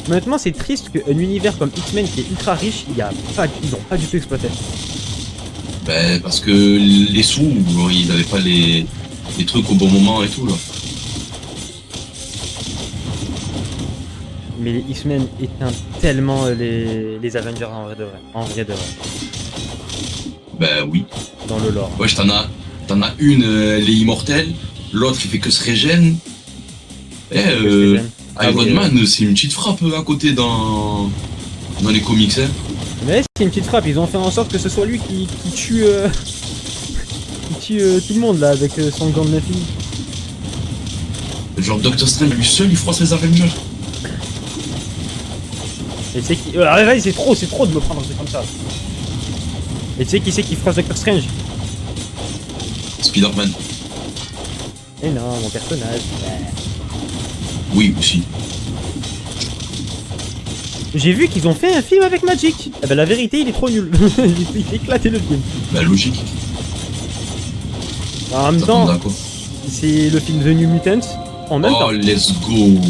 Mais honnêtement, c'est triste qu'un univers comme X-Men qui est ultra riche, ils n'ont pas du tout exploité. Ben, parce que les sous, ils avaient pas les trucs au bon moment et tout, là. Mais les X-Men éteignent tellement les Avengers en vrai de vrai. En vrai de vrai. Ben oui. Dans le lore. Wesh, t'en as une, les immortels, l'autre il fait que se régène. Iron oui, Man, c'est une petite frappe à côté dans les comics, hein. Mais c'est une petite frappe, ils ont fait en sorte que ce soit lui qui tue, qui tue tout le monde là avec son gant de l'infini. Genre Doctor Strange, lui seul, il froisse les Avengers. Et tu sais qui. Vas-y, c'est trop de me prendre un truc comme ça. Et tu sais qui c'est qui froisse Doctor Strange? Spider-Man. Eh non, mon personnage. Oui, aussi. J'ai vu qu'ils ont fait un film avec Magic. Eh ben la vérité, il est trop nul. Il fait éclater le film. Bah logique. En même Ça tombe temps, à quoi? c'est le film The New Mutants. En même Oh, temps, let's go.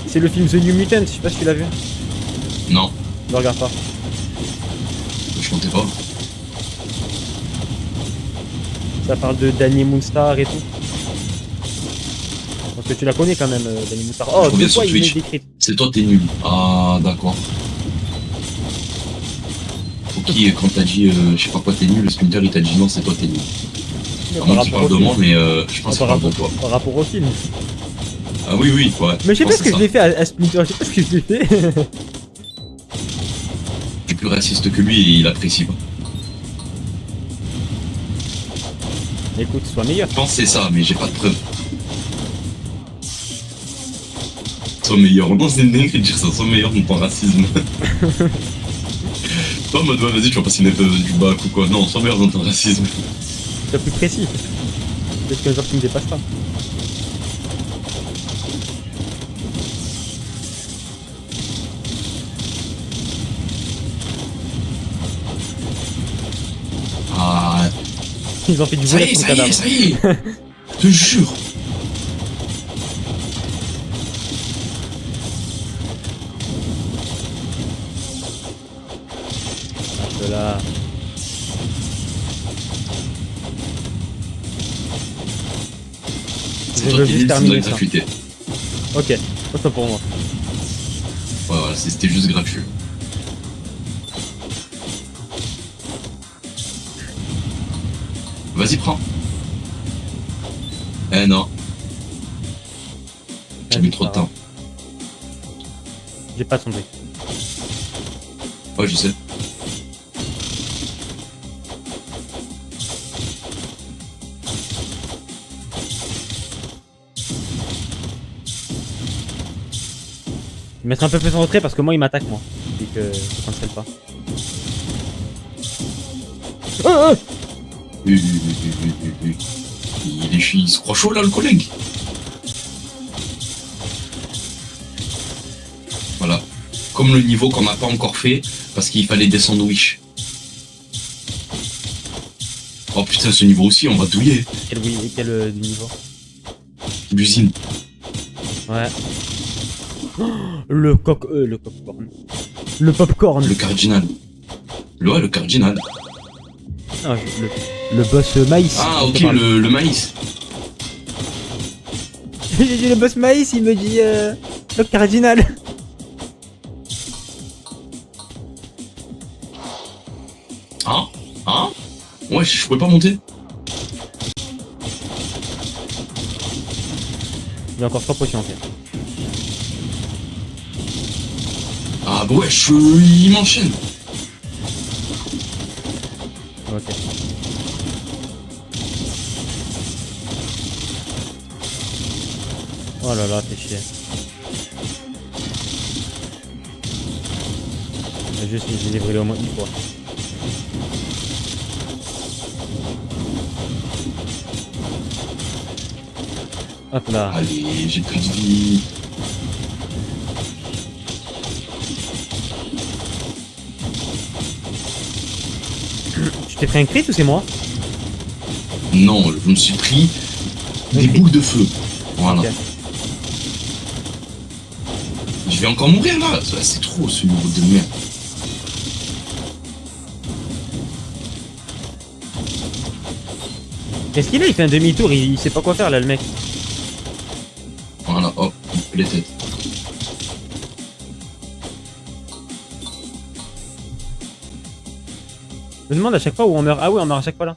c'est le film The New Mutants. Je sais pas si tu l'as vu. Non, Ne regarde pas. je comptais pas. Ça parle de Danny Moonstar et tout. Parce que tu la connais quand même, Danny Moonstar. Oh, Je reviens deux fois sur il met Twitch. des crits. C'est toi, t'es nul. Ah, d'accord. Ok, quand t'as dit je sais pas quoi, t'es nul, le Splinter il t'a dit non, c'est toi, t'es nul. À moins qu'il parle de moi, mais je pense qu'il parle de toi. Par rapport au film. Ah oui, oui, ouais. Mais je sais pas pense ce que c'est je l'ai fait à Splinter, je sais pas ce que je l'ai fait. T'es plus raciste que lui et il apprécie pas. Écoute, sois meilleur. Je pense que c'est ça, mais j'ai pas de preuves. Sois meilleur. Non, c'est une dinguerie de dire ça, sois meilleur dans ton racisme. Pas en mode, ouais, vas-y, tu vas passer une épreuve du bac ou quoi. Non, sois meilleur dans ton racisme. Sois plus précis. Peut-être qu'un jour tu me dépasses pas. Ah, Ils ont fait du ça y volet est, sur le ça y est, cadavre. ça y est. Je te jure. Un peu là. C'est Je toi veux qui juste es terminer nul, ça. gratuité. Ok, autant pour moi. Ouais, voilà, c'était juste gratuit. Vas-y, prends. Eh non, j'ai Vas-y, mis trop de ça va. temps. J'ai pas son truc. Ouais, je sais. Mettre un peu plus en retrait parce que moi il m'attaque moi. Et que je cancelle pas. Il se croit chaud là, le collègue. Voilà. Comme le niveau qu'on n'a pas encore fait parce qu'il fallait des sandwichs. Oh putain, ce niveau aussi, on va douiller. Quel du niveau? L'usine. Ouais. Oh, le popcorn. Le popcorn. Le cardinal. Ouais, le cardinal. Ah, le boss maïs. Ah, on ok, te parle. le maïs. J'ai dit le boss maïs, il me dit le cardinal. Hein? Hein? Ouais, je pouvais pas monter. Il y a encore 3 potions en fait. Ah bah ouais, il m'enchaîne. Ok. Oh là là, fais chier. Juste, j'ai débrûlé au moins une fois. Hop là. Allez, j'ai plus de vie. Tu t'es pris un crit ou c'est moi? Non, je me suis pris des boules de feu. Voilà. Ok. Je vais encore mourir là. C'est trop ce niveau de merde. Qu'est-ce qu'il a? Il fait un demi-tour, il sait pas quoi faire là le mec. Voilà, hop, les têtes. Je me demande à chaque fois où on meurt. Ah oui, on meurt à chaque fois là.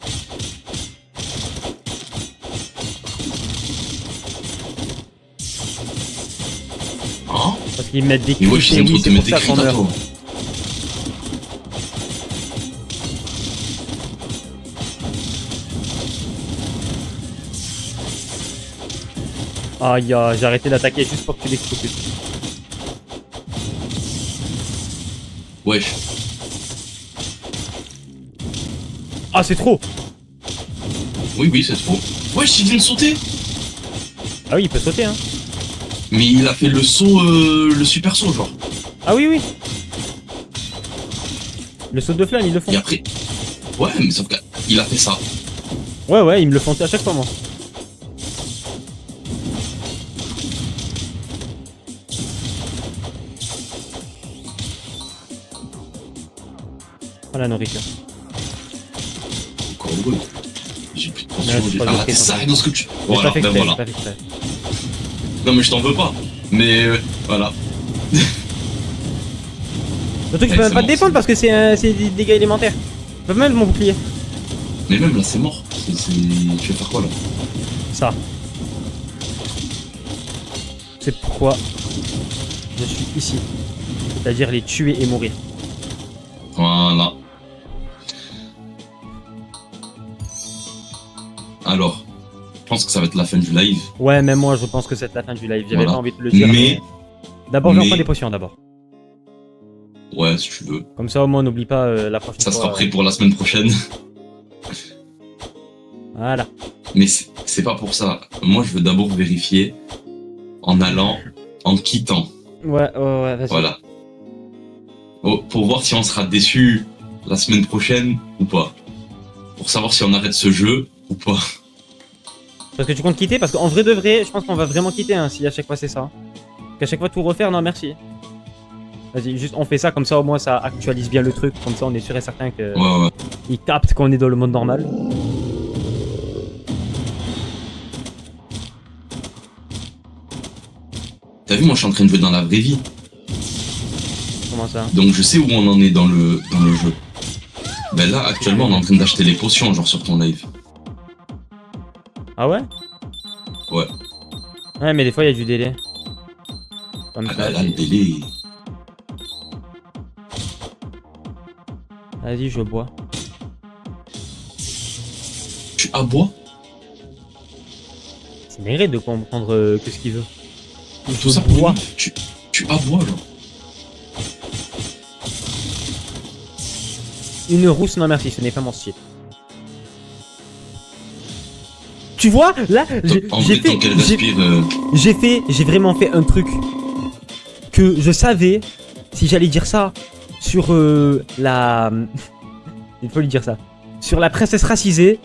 Hein? Parce qu'ils mettent des Mais ouais, crits je et suis en oui, train de te c'est mettre pour des ça crits qu'on à meurt. toi. Aïe, aïe, j'ai arrêté d'attaquer juste pour que tu l'exposes. Wesh. Ah, c'est trop! Oui, oui, c'est trop. Wesh, il vient de sauter. Ah oui, il peut sauter, hein. Mais il a fait le saut, le super saut, genre. Ah oui, oui. Le saut de flamme, ils le font. Et après. Ouais, mais sauf qu'il a fait ça. Ouais, ouais, ils me le font à chaque fois, moi. Oh la nourriture. Encore heureux. J'ai plus de tension. Ouais, c'est pas Ah, bloqué, ça ça. arrive dans ce que tu. J'ai Voilà, pas fait ben exprès, voilà. j'ai pas fait exprès. Non, mais je t'en veux pas. Mais voilà. Surtout que je peux même pas te défendre parce que c'est des dégâts élémentaires. Je peux même mon bouclier. Mais même là, c'est mort. Tu vas faire quoi là? Ça. C'est pourquoi je suis ici. C'est-à-dire les tuer et mourir. Voilà. Alors, je pense que ça va être la fin du live. Ouais, même moi je pense que c'est la fin du live. J'avais Voilà. pas envie de te le dire. Mais, D'abord, je vais en mais- prendre des potions d'abord. ouais, si tu veux. Comme ça, au moins, on n'oublie pas la prochaine Ça fois. sera prêt pour la semaine prochaine. Voilà. Mais c'est pas pour ça. Moi, je veux d'abord vérifier en allant, en quittant. Ouais, ouais, vas-y. Voilà. Oh, pour voir si on sera déçu la semaine prochaine ou pas. Pour savoir si on arrête ce jeu ou pas. Parce que tu comptes quitter. Parce qu'en vrai de vrai, je pense qu'on va vraiment quitter hein, si à chaque fois c'est ça. Parce qu'à chaque fois tout refaire, non merci. Vas-y, juste on fait ça, comme ça au moins ça actualise bien le truc. Comme ça on est sûr et certain que Ouais, ouais. il capte qu'on est dans le monde normal. T'as vu, moi, je suis en train de jouer dans la vraie vie. Comment ça? Donc, je sais où on en est dans le jeu. Ben là, actuellement, on est en train d'acheter les potions, genre sur ton live. Ah ouais? Ouais. Ouais, mais des fois il y a du délai. Comme Ah ça. bah là, le délai. Vas-y, je bois. Tu aboies? C'est mérite de comprendre que ce qu'il veut. Tout ça pour bois. lui. Tu aboies, genre. Une rousse, non merci, ce n'est pas mon style. Tu vois, là, En vrai, tant qu'elle respire. j'ai vraiment fait un truc que je savais, si j'allais dire ça sur la... Il faut lui dire ça. Sur la princesse racisée,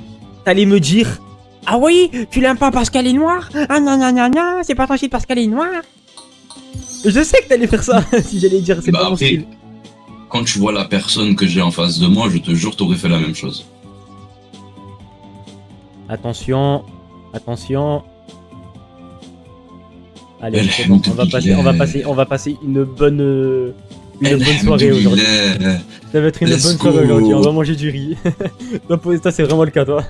t'allais me dire... Ah oui, tu l'aimes pas parce qu'elle est noire? Ah non, non, non, non, c'est pas ton style parce qu'elle est noire. Je sais que t'allais faire ça, si j'allais dire c'est Bah pas mon après, style. quand tu vois la personne que j'ai en face de moi, je te jure, t'aurais fait la même chose. Attention, attention. Allez, Elle c'est aime bon, te on va piquer. passer une bonne une bonne soirée aujourd'hui. Alhamdoulilah. Ça va être une Let's bonne soirée aujourd'hui. go. On va manger du riz. Toi, c'est vraiment le cas, toi.